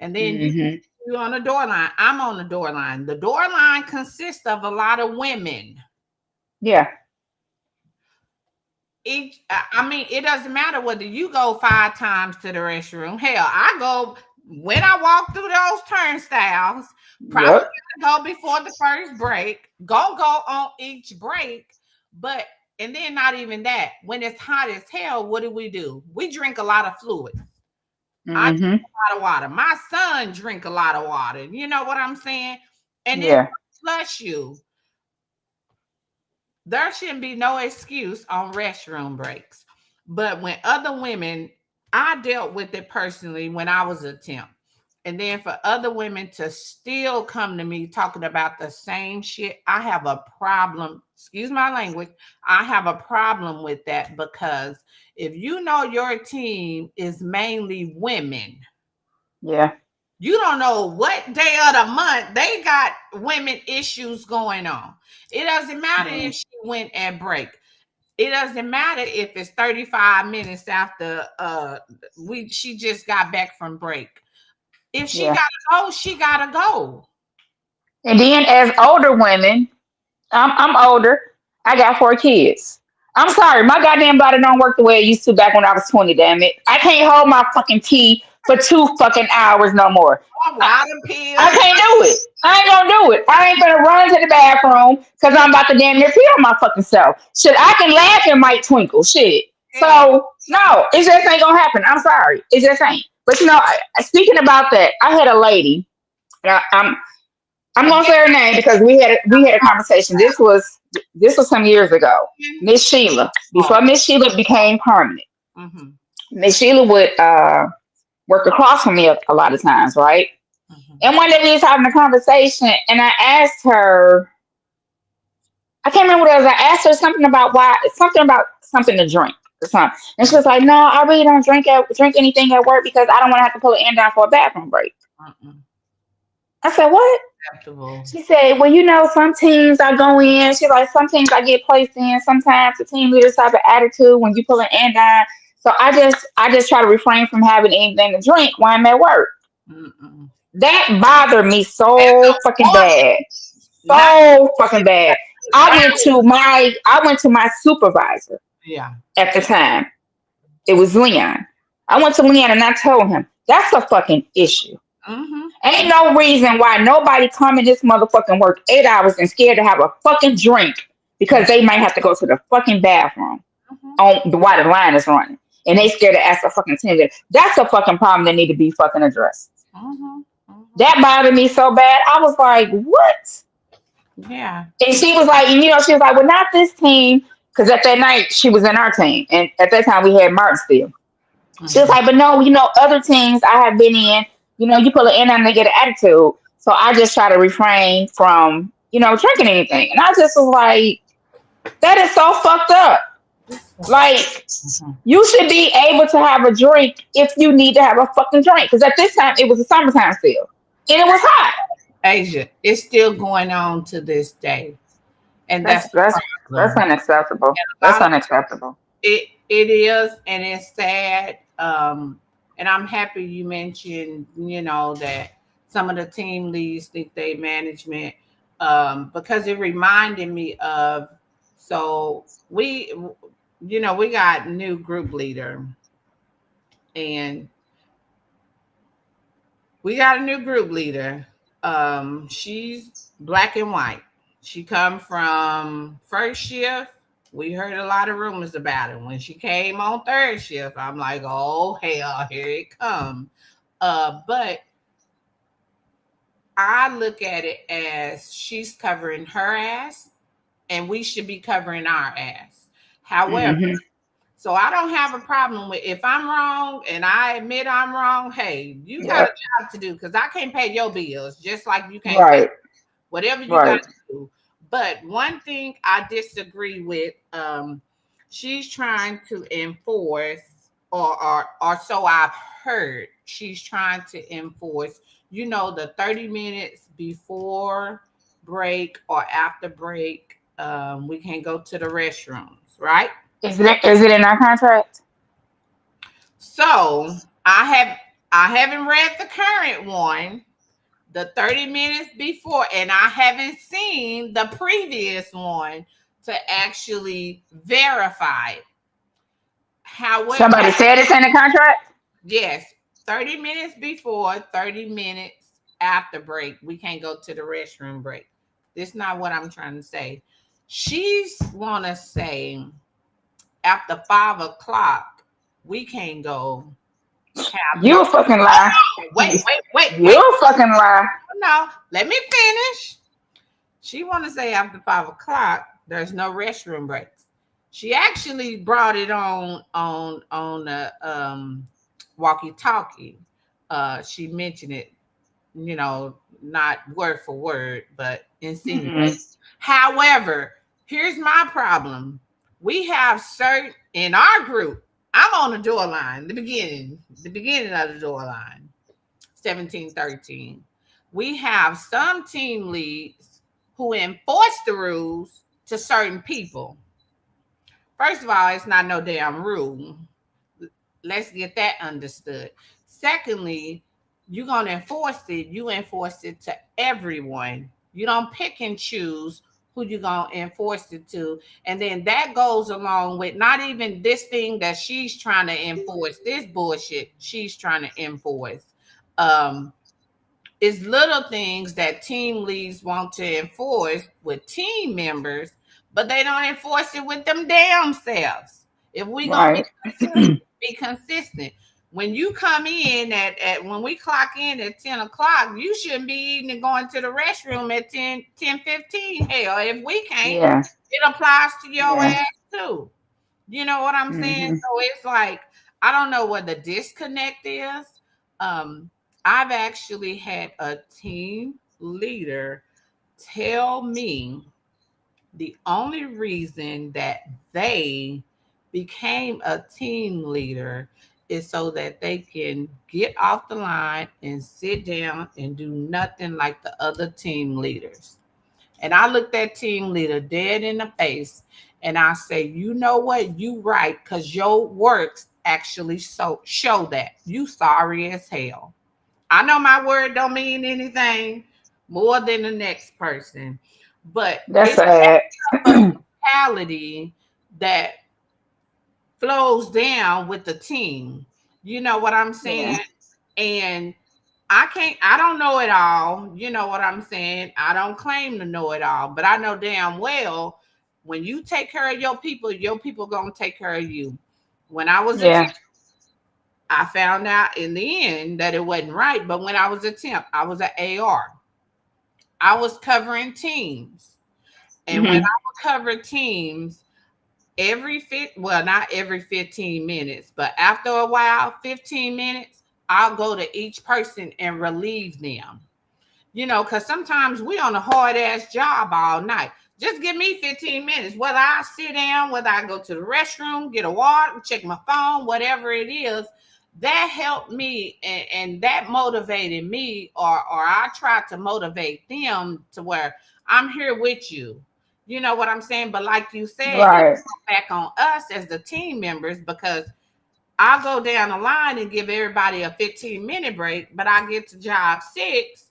And then hmm, you on the door line. I'm on the door line. The door line consists of a lot of women. yeah, I mean, it doesn't matter whether you go 5 times to the restroom. Hell, I go when I walk through those turnstiles. Probably yep, gonna go before the first break. Go on each break, but and then not even that. When it's hot as hell, what do? We drink a lot of fluids. I drink hmm, a lot of water. My son drink a lot of water. You know what I'm saying? And then yeah, flush you. There shouldn't be no excuse on restroom breaks. But when other women, I dealt with it personally when I was a temp. And then for other women to still come to me talking about the same shit, I have a problem. Excuse my language. I have a problem with that, because if you know your team is mainly women, yeah, you don't know what day of the month they got women issues going on. It doesn't matter yeah, if she went at break. It doesn't matter if it's 35 minutes after we she just got back from break. If she yeah. gotta go, she gotta go. And then as older women, I'm older. I got 4 kids. I'm sorry, my goddamn body don't work the way it used to back when I was 20, damn it. I can't hold my fucking tea for 2 fucking hours no more. Oh, water I pills. can't do it. I ain't gonna do it. I ain't gonna run to the bathroom because I'm about to damn near pee on my fucking self. Shit, I can laugh and might twinkle. Shit. Yeah. So no, it just ain't gonna happen. I'm sorry. It just ain't. But speaking about that, I had a lady. I, I'm I'm And gonna say her name because we had a conversation. This was some years ago. then, Miss Sheila. oh, Before Miss Sheila became permanent, mm-hmm, Miss Sheila would work across from me a lot of times, right? mm-hmm. And one day we was having a conversation, and I asked her. I can't remember what it was. I asked her something to drink or something, and she was like, "No, I really don't drink anything at work because I don't want to have to pull an end down for a bathroom break." Mm-mm. I said, "What?" Acceptable. She said, "Well, some teams I go in." She's like, "Some teams I get placed in. Sometimes the team leaders have an attitude when you pull an end down. So I just try to refrain from having anything to drink when I'm at work." Mm-mm. That bothered me That's so a fucking woman, bad. not So fucking bad. I went that. to my supervisor Yeah. at the time. It was Leon. I went to Leon and I told him, "That's a fucking issue. Mm-hmm. Ain't no reason why nobody come in this motherfucking work 8 hours and scared to have a fucking drink because they might have to go to the fucking bathroom Mm-hmm. on the while the line is running. And they scared to ask a fucking attendant. That's a fucking problem that need to be fucking addressed." Mm-hmm. Mm-hmm. That bothered me so bad. I was like, "What?" Yeah. And she was like, "Well, not this team." Because at that night, she was in our team. And at that time, we had Martinsville. She was Mm-hmm. like, "But no, other teams I have been in, you pull it in and they get an attitude. So I just try to refrain from, drinking anything." And I just was like, that is so fucked up. Like, Mm-hmm. you should be able to have a drink if you need to have a fucking drink. Because at this time, it was the summertime still. And it was hot. Asia, it's still going on to this day, and That's that's the that's that's problem. unacceptable. A That's lot of unacceptable. it is, and it's sad. And I'm happy you mentioned, that some of the team leads think they management, because it reminded me of. So we got new group leader, and we got a new group leader. She's black and white. She come from first shift. We heard a lot of rumors about it. When she came on third shift, I'm like, oh hell, here it come. But I look at it as she's covering her ass, and we should be covering our ass. However, Hmm. so I don't have a problem with if I'm wrong and I admit I'm wrong. Hey, you got a Yep. job to do because I can't pay your bills, just like you can't pay Right. whatever you got Right. to do. But one thing I disagree with, she's trying to enforce, or so I've heard, she's trying to enforce, the 30 minutes before break or after break, we can go to the restrooms, right? Is it in our contract? So I haven't read the current one, the 30 minutes before, and I haven't seen the previous one to actually verify it. However, Somebody said it's in the contract. yes, 30 minutes before, 30 minutes after break, we can't go to the restroom break. This is not what I'm trying to say. She's wanna say after 5 o'clock, we can't go have no. You a fucking lie. Wait, wait, wait, You wait. a fucking lie. No, let me finish. She want to say after 5 o'clock, there's no restroom breaks. She actually brought it on the walkie-talkie. She mentioned it, not word for word, but insinuate. Mm-mm. However, here's my problem. We have certain in our group. I'm on the door line, the beginning of the door line, 1713. We have some team leads who enforce the rules to certain people. First of all, it's not no damn rule. Let's get that understood. Secondly, you're going to enforce it. You enforce it to everyone. You don't pick and choose who you gonna enforce it to. And then that goes along with not even this thing that she's trying to enforce, this bullshit she's trying to enforce. Um, it's little things that team leads want to enforce with team members, but they don't enforce it with them damn selves. If we gonna be Right. consistent, be consistent. When you come in at when we clock in at 10 o'clock, you shouldn't be eating and going to the restroom at 10:15. Hell, if we can't, Yeah. it applies to your Yeah. ass too. You know what I'm saying? Hmm. So it's like, I don't know what the disconnect is. Um, I've actually had a team leader tell me the only reason that they became a team leader is so that they can get off the line and sit down and do nothing like the other team leaders. And I looked that team leader dead in the face and I say, you know what? You right, because your works actually show that. You sorry as hell. I know my word don't mean anything more than the next person, but That's it's sad. a mentality that flows down with the team. You know what I'm Yeah. saying? And I don't know it all. You know what I'm saying? I don't claim to know it all, but I know damn well when you take care of your people gonna take care of you. When I was a Yeah. temp, I found out in the end that it wasn't right. But when I was a temp, I was an AR. I was covering teams. And when Hmm. I would cover teams, not every 15 minutes, but after a while, 15 minutes, I'll go to each person and relieve them. Because sometimes we on a hard ass job all night. Just give me 15 minutes, whether I sit down, whether I go to the restroom, get a water, check my phone, whatever it is. That helped me, and that motivated me, or I tried to motivate them to where I'm here with you. You know what I'm saying? But like you said, it Right. comes back on us as the team members, because I'll go down the line and give everybody a 15-minute break, but I get to job 6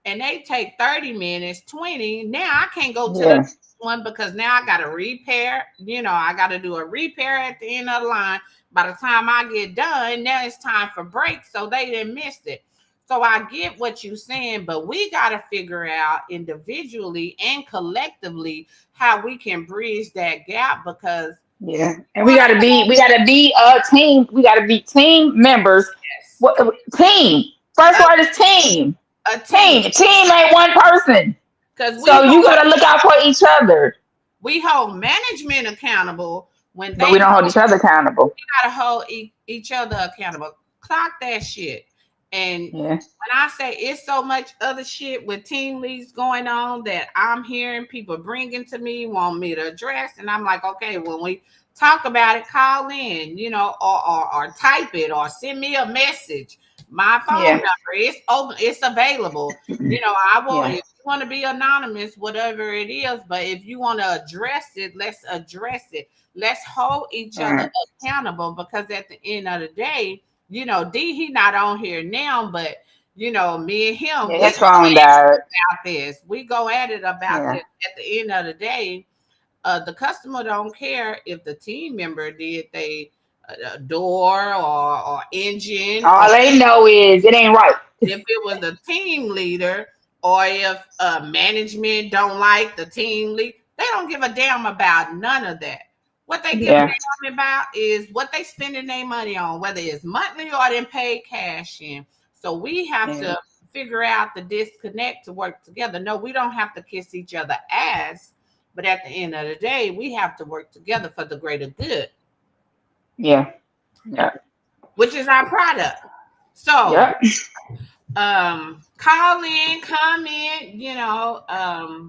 and they take 30 minutes, 20. Now I can't go to the Yeah. next one because now I got to repair. I got to do a repair at the end of the line. By the time I get done, now it's time for break. So they didn't miss it. So I get what you're saying, but we got to figure out individually and collectively how we can bridge that gap, because Yeah. And we gotta be a team. We gotta be team members. yes, What team? First a, word is team. a team, Team ain't one person. because So you gotta look out for each other. we hold management accountable when But they we don't hold each other accountable. gotta hold each other accountable. Clock that shit. And Yeah. when I say it's so much other shit with team leads going on that I'm hearing people bringing to me, want me to address, and I'm like, okay, when we talk about it, call in, or type it, or send me a message. My phone Yeah. number is open, it's available. I will, if Yeah. you want to be anonymous, whatever it is, but if you want to address it, let's address it. Let's hold each All other right. accountable, because at the end of the day, D, he not on here now, but me and him, Yeah, we his go phone died. about this. We go at it about Yeah. this. At the end of the day, the customer don't care if the team member did they door or engine, or All they know is it ain't right. if it was a team leader, or if management don't like the team lead. They don't give a damn about none of that. What they give a Yeah. damn about is what they spending their money on, whether it's monthly or then paid cash in. So we have Yeah. to figure out the disconnect to work together. No, we don't have to kiss each other ass, but at the end of the day, we have to work together for the greater good, Yeah. Yeah. which is our product. So Yep. call in, comment,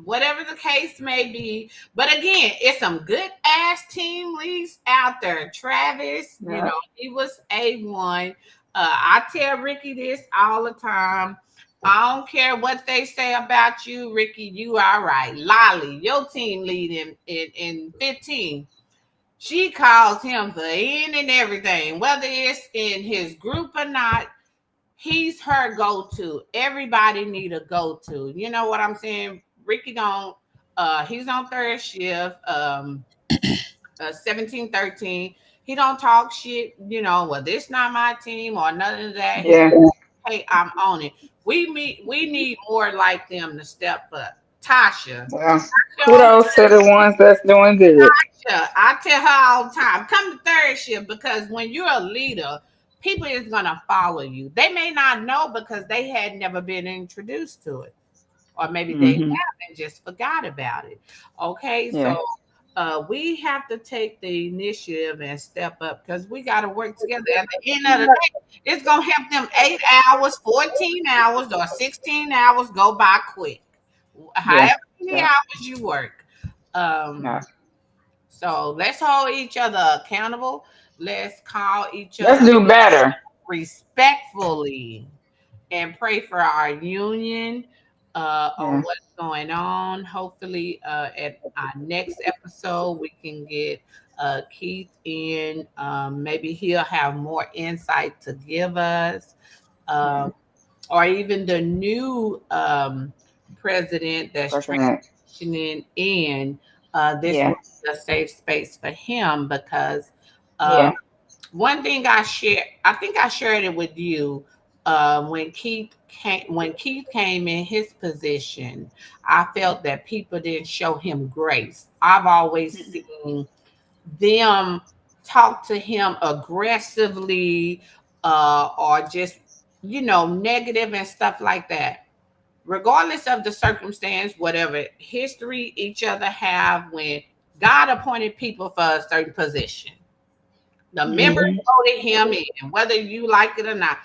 whatever the case may be. But again, it's some good ass team leads out there. Travis, Yep. he was A1. I tell Ricky this all the time. I don't care what they say about you, Ricky, you are right. Lolly, your team lead in 15, she calls him for in and everything, whether it's in his group or not. He's her go-to. Everybody need a go-to. You know what I'm saying? Ricky don't He's on third shift. 1713. He don't talk shit, well, this not my team or none of that. He, Yeah. hey, I'm on it. We need more like them to step up. Tasha. Well, Tasha, kudos to the ones that's doing good. I tell her all the time, come to third shift, because when you're a leader, people is gonna follow you. They may not know because they had never been introduced to it, or maybe they have Hmm. and just forgot about it. Okay, Yeah. so we have to take the initiative and step up, because we got to work together. At the end of the day, it's gonna help them 8 hours, 14 hours, or 16 hours go by quick. Yeah. However many Yeah. hours you work. Um, No. so let's hold each other accountable. Let's call each Let's other do better. respectfully and pray for our union on Yeah. what's going on. Hopefully, at our next episode, we can get Keith in. Maybe he'll have more insight to give us, Yeah. um, or even the new president that's President. transitioning in. This Yeah. will be a safe space for him, because um, Yeah. one thing I think I shared it with you, when Keith came in his position, I felt that people didn't show him grace. I've always seen them talk to him aggressively, or just negative and stuff like that. Regardless of the circumstance, whatever history each other have, when God appointed people for a certain position, the members Hmm. voted him in, whether you like it or not.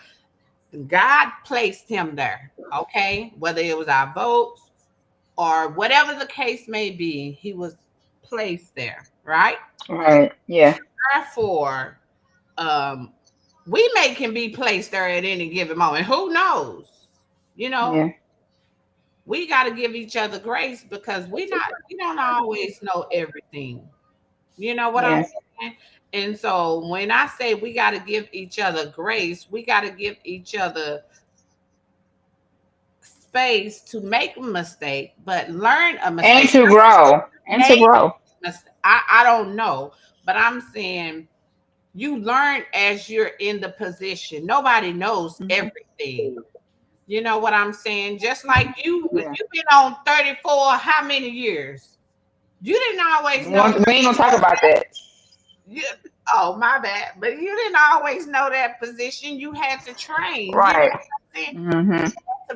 God placed him there. Okay, whether it was our votes or whatever the case may be, he was placed there, right? Right. Yeah. Therefore, um, we can be placed there at any given moment. Who knows? You know, Yeah. we got to give each other grace, because we don't always know everything. You know what I'm Yeah. saying? And so when I say we got to give each other grace, we got to give each other space to make a mistake, but learn a And mistake. to grow. And to Maybe grow. I don't know, but I'm saying you learn as you're in the position. Nobody knows Hmm. everything. You know what I'm saying? Just like Yeah. you've been on 34, how many years? You didn't always know. We ain't gonna talk about that. You, oh, my bad. But you didn't always know that position. You had to train. You know Right. what I'm saying? Hmm. To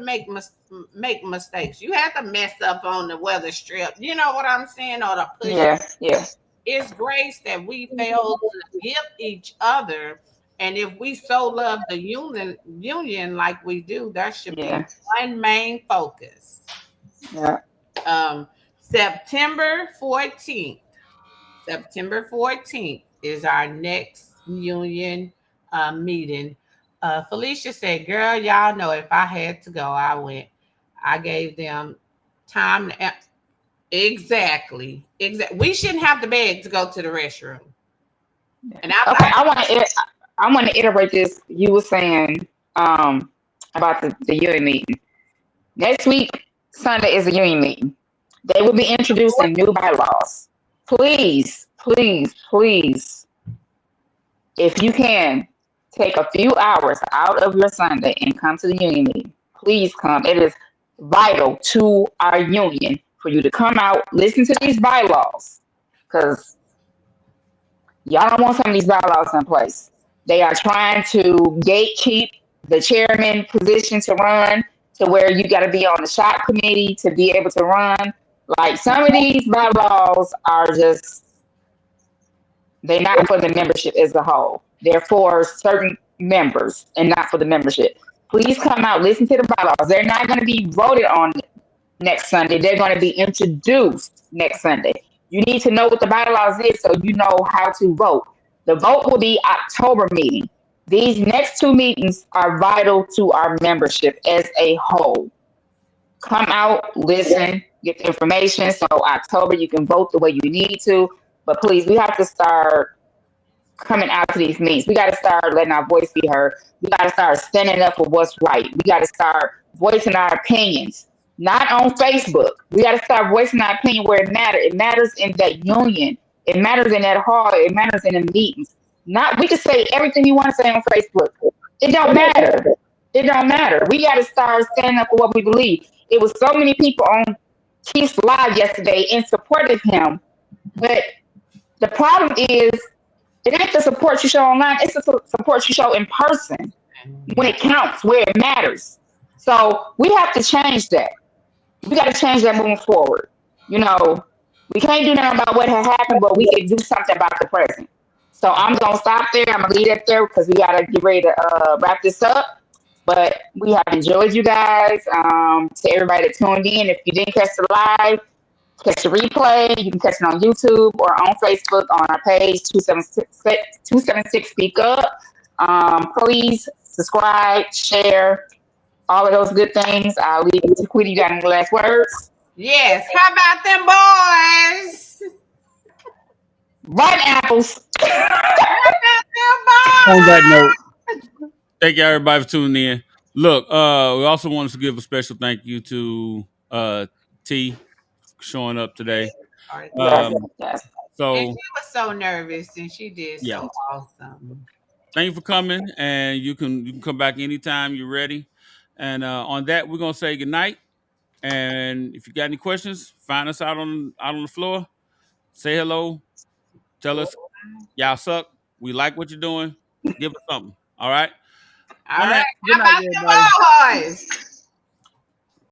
make mistakes. You had to mess up on the weather strip. You know what I'm saying? Or the push. Yeah. Yeah. It's grace that we fail to give each other. And if we so love the union like we do, there should be Yeah. one main focus. Yeah. Um, September 14th. September 14th is our next union meeting. Felicia said, girl, y'all know if I had to go, I went. I gave them time. Exactly. Exactly. We shouldn't have to beg to go to the restroom. And Okay. I want to iterate this. You were saying about the union meeting. Next week, Sunday is a union meeting. They will be introducing new bylaws. Please, please, please, if you can, take a few hours out of your Sunday and come to the union meeting. Please come. It is vital to our union for you to come out, listen to these bylaws, because y'all don't want some of these bylaws in place. They are trying to gatekeep the chairman position to run to where you got to be on the shop committee to be able to run. Like some of these bylaws are just, they're not for the membership as a whole. They're for certain members and not for the membership. Please come out, listen to the bylaws. They're not going to be voted on next Sunday. They're going to be introduced next Sunday. You need to know what the bylaws is so you know how to vote. The vote will be October meeting. These next two meetings are vital to our membership as a whole. Come out, listen, get the information. So October you can vote the way you need to. But please, we have to start coming out to these meetings. We got to start letting our voice be heard. We got to start standing up for what's right. We got to start voicing our opinions. not on Facebook. We got to start voicing our opinion where it matters. It matters in that union. It matters in that hall. It matters in the meetings. Not we can say everything you want to say on Facebook. It don't matter. It don't matter. We got to start standing up for what we believe. It was so many people on Keith's live yesterday in support of him, but the problem is it ain't the support you show online. It's the support you show in person when it counts, where it matters. So we have to change that. We got to change that moving forward. You know, we can't do nothing about what had happened, but we can do something about the present. So I'm gonna stop there. I'm gonna leave it there because we gotta get ready to wrap this up. But we have enjoyed you guys. To everybody that tuned in, if you didn't catch the live, catch the replay. You can catch it on YouTube or on Facebook on our page 276 Speak Up. Please subscribe, share, all of those good things. I'll leave it to Quitty. You got any last words? Yes. How about them boys? Right, apples. How about On that them note, boys? thank you everybody for tuning in. Look, we also wanted to give a special thank you to T showing up today. Yes, Um, yes. And so she was so nervous, and she did yeah, so awesome. thank you for coming, and you can come back anytime you're ready. And on that, we're gonna say goodnight. And if you got any questions, find us out on the floor. Say hello. Tell Boy. us y'all suck. We like what you're doing. Give us something. All right. All On right. that, good How night, about everybody. them boys?